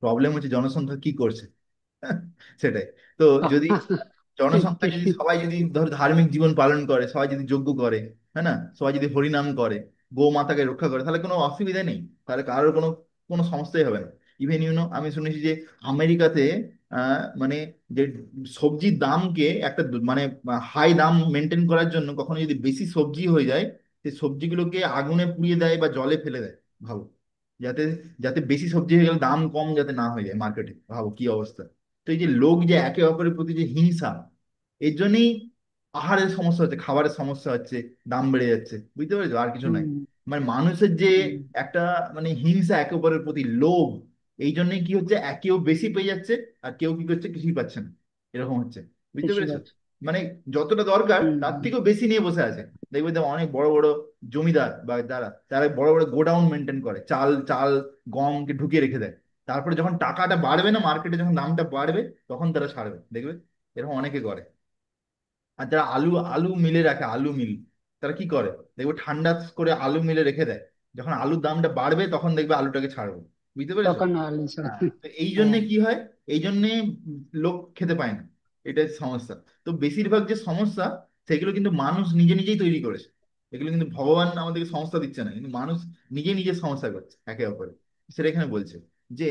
প্রবলেম হচ্ছে জনসংখ্যা কি করছে। সেটাই। তো যদি ঠিক জনসংখ্যা ঠিক। যদি সবাই যদি ধর ধার্মিক জীবন পালন করে, সবাই যদি যজ্ঞ করে, হ্যাঁ না, সবাই যদি হরিনাম করে, গো মাতাকে রক্ষা করে, তাহলে কোনো অসুবিধা নেই, তাহলে কারোর কোনো কোনো সমস্যাই হবে না। ইভেন আমি শুনেছি যে আমেরিকাতে মানে যে সবজির দামকে একটা মানে হাই দাম মেনটেন করার জন্য কখনো যদি বেশি সবজি হয়ে যায়, সেই সবজিগুলোকে আগুনে পুড়িয়ে দেয় বা জলে ফেলে দেয়। ভাবো, যাতে যাতে বেশি সবজি হয়ে গেলে দাম কম যাতে না হয়ে যায় মার্কেটে। ভাবো কি অবস্থা। তো এই যে লোক যে একে অপরের প্রতি যে হিংসা, এর জন্যই আহারের সমস্যা হচ্ছে, খাবারের সমস্যা হচ্ছে, দাম বেড়ে যাচ্ছে, বুঝতে পেরেছো? আর কিছু নাই। হুম, মানে মানুষের যে হুম, একটা মানে হিংসা, একে অপরের প্রতি লোভ, এই জন্যই কি হচ্ছে, কেউ বেশি পেয়ে যাচ্ছে আর কেউ কি করছে, কিছুই পাচ্ছে না, এরকম হচ্ছে। বুঝতে বেশি পেরেছো? পাচ্ছে। মানে যতটা দরকার হুম, তার হুম। থেকেও বেশি নিয়ে বসে আছে। দেখবে তো অনেক বড় বড় জমিদার বা যারা, তারা বড় বড় গোডাউন মেনটেন করে, চাল চাল গমকে ঢুকিয়ে রেখে দেয়। তারপরে যখন টাকাটা বাড়বে না, মার্কেটে যখন দামটা বাড়বে, তখন তারা ছাড়বে, দেখবে এরকম অনেকে করে। আর যারা আলু আলু মিলে রাখে, আলু মিল, তারা কি করে, দেখবে ঠান্ডা করে আলু মিলে রেখে দেয়, যখন আলুর দামটা বাড়বে তখন দেখবে আলুটাকে ছাড়বে। বুঝতে পেরেছো? তখন আলু ছাড়া। হ্যাঁ, তো এই জন্য হ্যাঁ। কি হয়, এই জন্যে লোক খেতে পায় না, এটাই সমস্যা। তো বেশিরভাগ যে সমস্যা, সেগুলো কিন্তু মানুষ নিজে নিজেই তৈরি করেছে। এগুলো কিন্তু ভগবান আমাদেরকে সমস্যা দিচ্ছে না, কিন্তু মানুষ নিজে নিজে সমস্যা করছে একে অপরে। সেটা এখানে বলছে যে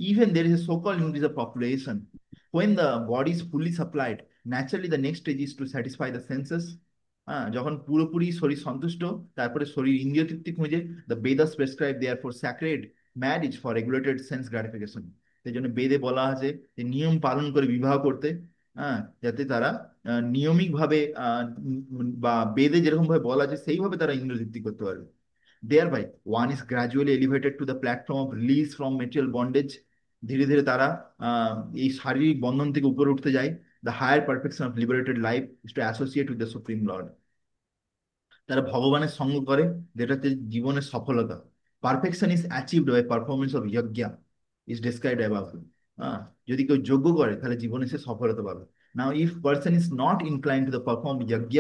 even there is a so called increase of population, when the body is fully supplied, naturally the next stage is to satisfy the senses। হ্যাঁ, যখন পুরোপুরি শরীর সন্তুষ্ট, তারপরে শরীর ইন্দ্রিয় তৃপ্তি খুঁজে, the Vedas prescribe there for sacred marriage for regulated sense gratification. সেই জন্য বেদে বলা আছে যে নিয়ম পালন করে বিবাহ করতে, হ্যাঁ, যাতে তারা নিয়মিক ভাবে বা বেদে যেরকম ভাবে বলা আছে সেইভাবে তারা ইন্দ্রিয় তৃপ্তি করতে পারবে। Thereby, one is gradually elevated to the platform of release from material bondage। ধীরে ধীরে তারা আহ, এই শারীরিক বন্ধন থেকে উপরে উঠতে যায়। The higher perfection of liberated life is to associate with the Supreme Lord। তারা ভগবানের সঙ্গ করে, যেটা হচ্ছে জীবনের সফলতা। Perfection is achieved by performance of yajna is described above. হ্যাঁ, যদি কেউ যজ্ঞ করে তাহলে জীবনে সে সফলতা পাবে। নাও if person is not incline to the perform যজ্ঞ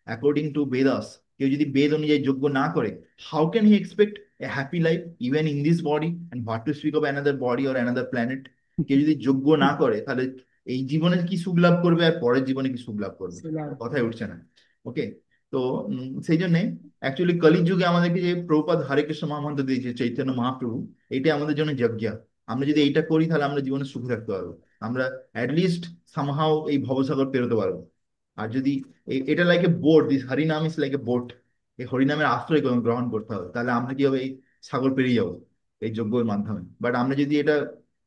অ্যাকর্ডিং টু বেদাস, কেউ যদি বেদ অনুযায়ী যজ্ঞ না করে, how can he expect A happy life even in this body, and what to speak of another body or another planet. কেউ যদি যজ্ঞ না করে তাহলে এই জীবনে কি সুখ লাভ করবে আর পরের জীবনে কি সুখ লাভ করবে? ছিল। কথাই উঠছে না। ওকে, তো সেই জন্য অ্যাকচুয়ালি কলির যুগে আমাদেরকে যে প্রভুপাদ হরে কৃষ্ণ মহামন্ত্র দিয়েছে চৈতন্য মহাপ্রভু, এটা আমাদের জন্য যজ্ঞ। আমরা যদি এইটা করি তাহলে আমরা জীবনে সুখী থাকতে পারবো, আমরা অ্যাটলিস্ট সামহাও এই ভবসাগর পেরোতে পারবো। আর যদি এটা লাইক এ বোট, দিস হরিনাম ইজ লাইক এ বোট, এই হরিনামের আশ্রয় গ্রহণ করতে হবে, তাহলে আমরা কি হবে, এই সাগর পেরিয়ে যাবো এই যজ্ঞের মাধ্যমে। বাট আমরা যদি এটা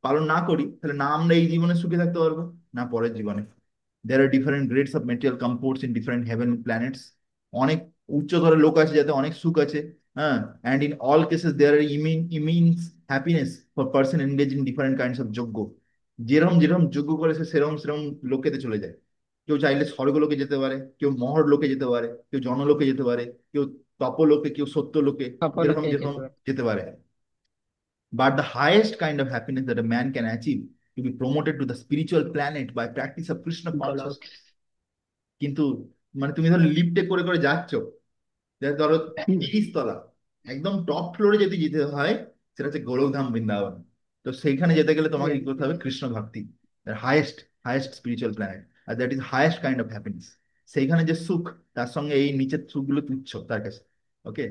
পালন না করি, তাহলে না আমরা এই জীবনে সুখী থাকতে পারবো, না পরের জীবনে। There are different grades of material comforts in different heaven planets। অনেক উচ্চতর লোক আছে যাতে অনেক সুখ আছে, হ্যাঁ, and in all cases there are immense happiness for person engaged in different kinds of যজ্ঞ। যেরকম যেরকম যজ্ঞ করে সে সেরকম সেরকম লোকেতে চলে যায়। কেউ চাইলে স্বর্গলোকে যেতে পারে, কেউ মহর লোকে যেতে পারে, কেউ জনলোকে যেতে পারে, কেউ তপলোকে, কেউ সত্যলোকে, যেরকম সকলকে যেরকম যেতে পারে। যেতে পারে। But the highest kind of happiness that a man can achieve to be promoted to the spiritual planet by practice of Krishna গোলক। consciousness। কিন্তু মানে তুমি ধরো লিফটে করে করে যাচ্ছ, ধরো হুম, 30 তলা, একদম টপ ফ্লোরে যদি যেতে হয়, সেটা হচ্ছে গোলকধাম বৃন্দাবন। তো সেইখানে যেতে গেলে তোমাকে কি Yes, করতে হবে? yes. Krishna bhakti, highest highest spiritual planet, আর that is highest kind of happiness. সেইখানে যে সুখ, তার সঙ্গে এই নিচের সুখগুলো তুচ্ছ তার কাছে। ওকে।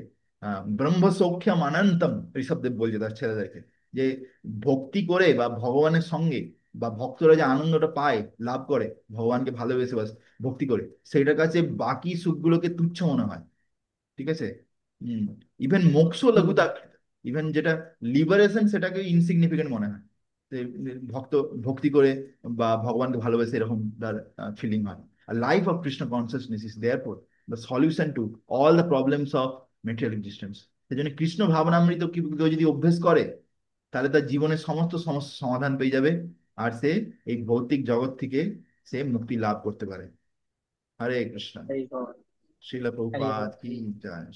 ব্রহ্ম সৌখ্যম অনন্তম, ঋষভদেব বলছে তার ছেলেদেরকে, যে ভক্তি করে বা ভগবানের সঙ্গে, বা ভক্তরা যে আনন্দটা পায়, লাভ করে ভগবানকে ভালোবেসে বাস ভক্তি করে, সেটার কাছে বাকি সুখগুলোকে তুচ্ছ মনে হয়। ঠিক আছে। হম। ইভেন মোক্ষ হুম। লঘুতা, ইভেন যেটা লিবারেশন, সেটাকে ইনসিগনিফিকেন্ট মনে হয়। যে ভক্ত ভক্তি করে বা ভগবানকে ভালোবেসে এরকম তার ফিলিং হয়। আর life of Krishna consciousness is therefore the solution to all the problems of material existence. সেই জন্য কৃষ্ণ ভাবনামৃত কেউ যদি অভ্যেস করে, তাহলে তার জীবনের সমস্ত সমস্যার সমাধান পেয়ে যাবে, আর সে এই ভৌতিক জগৎ থেকে সে মুক্তি লাভ করতে পারে। হরে কৃষ্ণ। হরি বল। শিলা হরি প্রভুপাদ বল। কি জয়।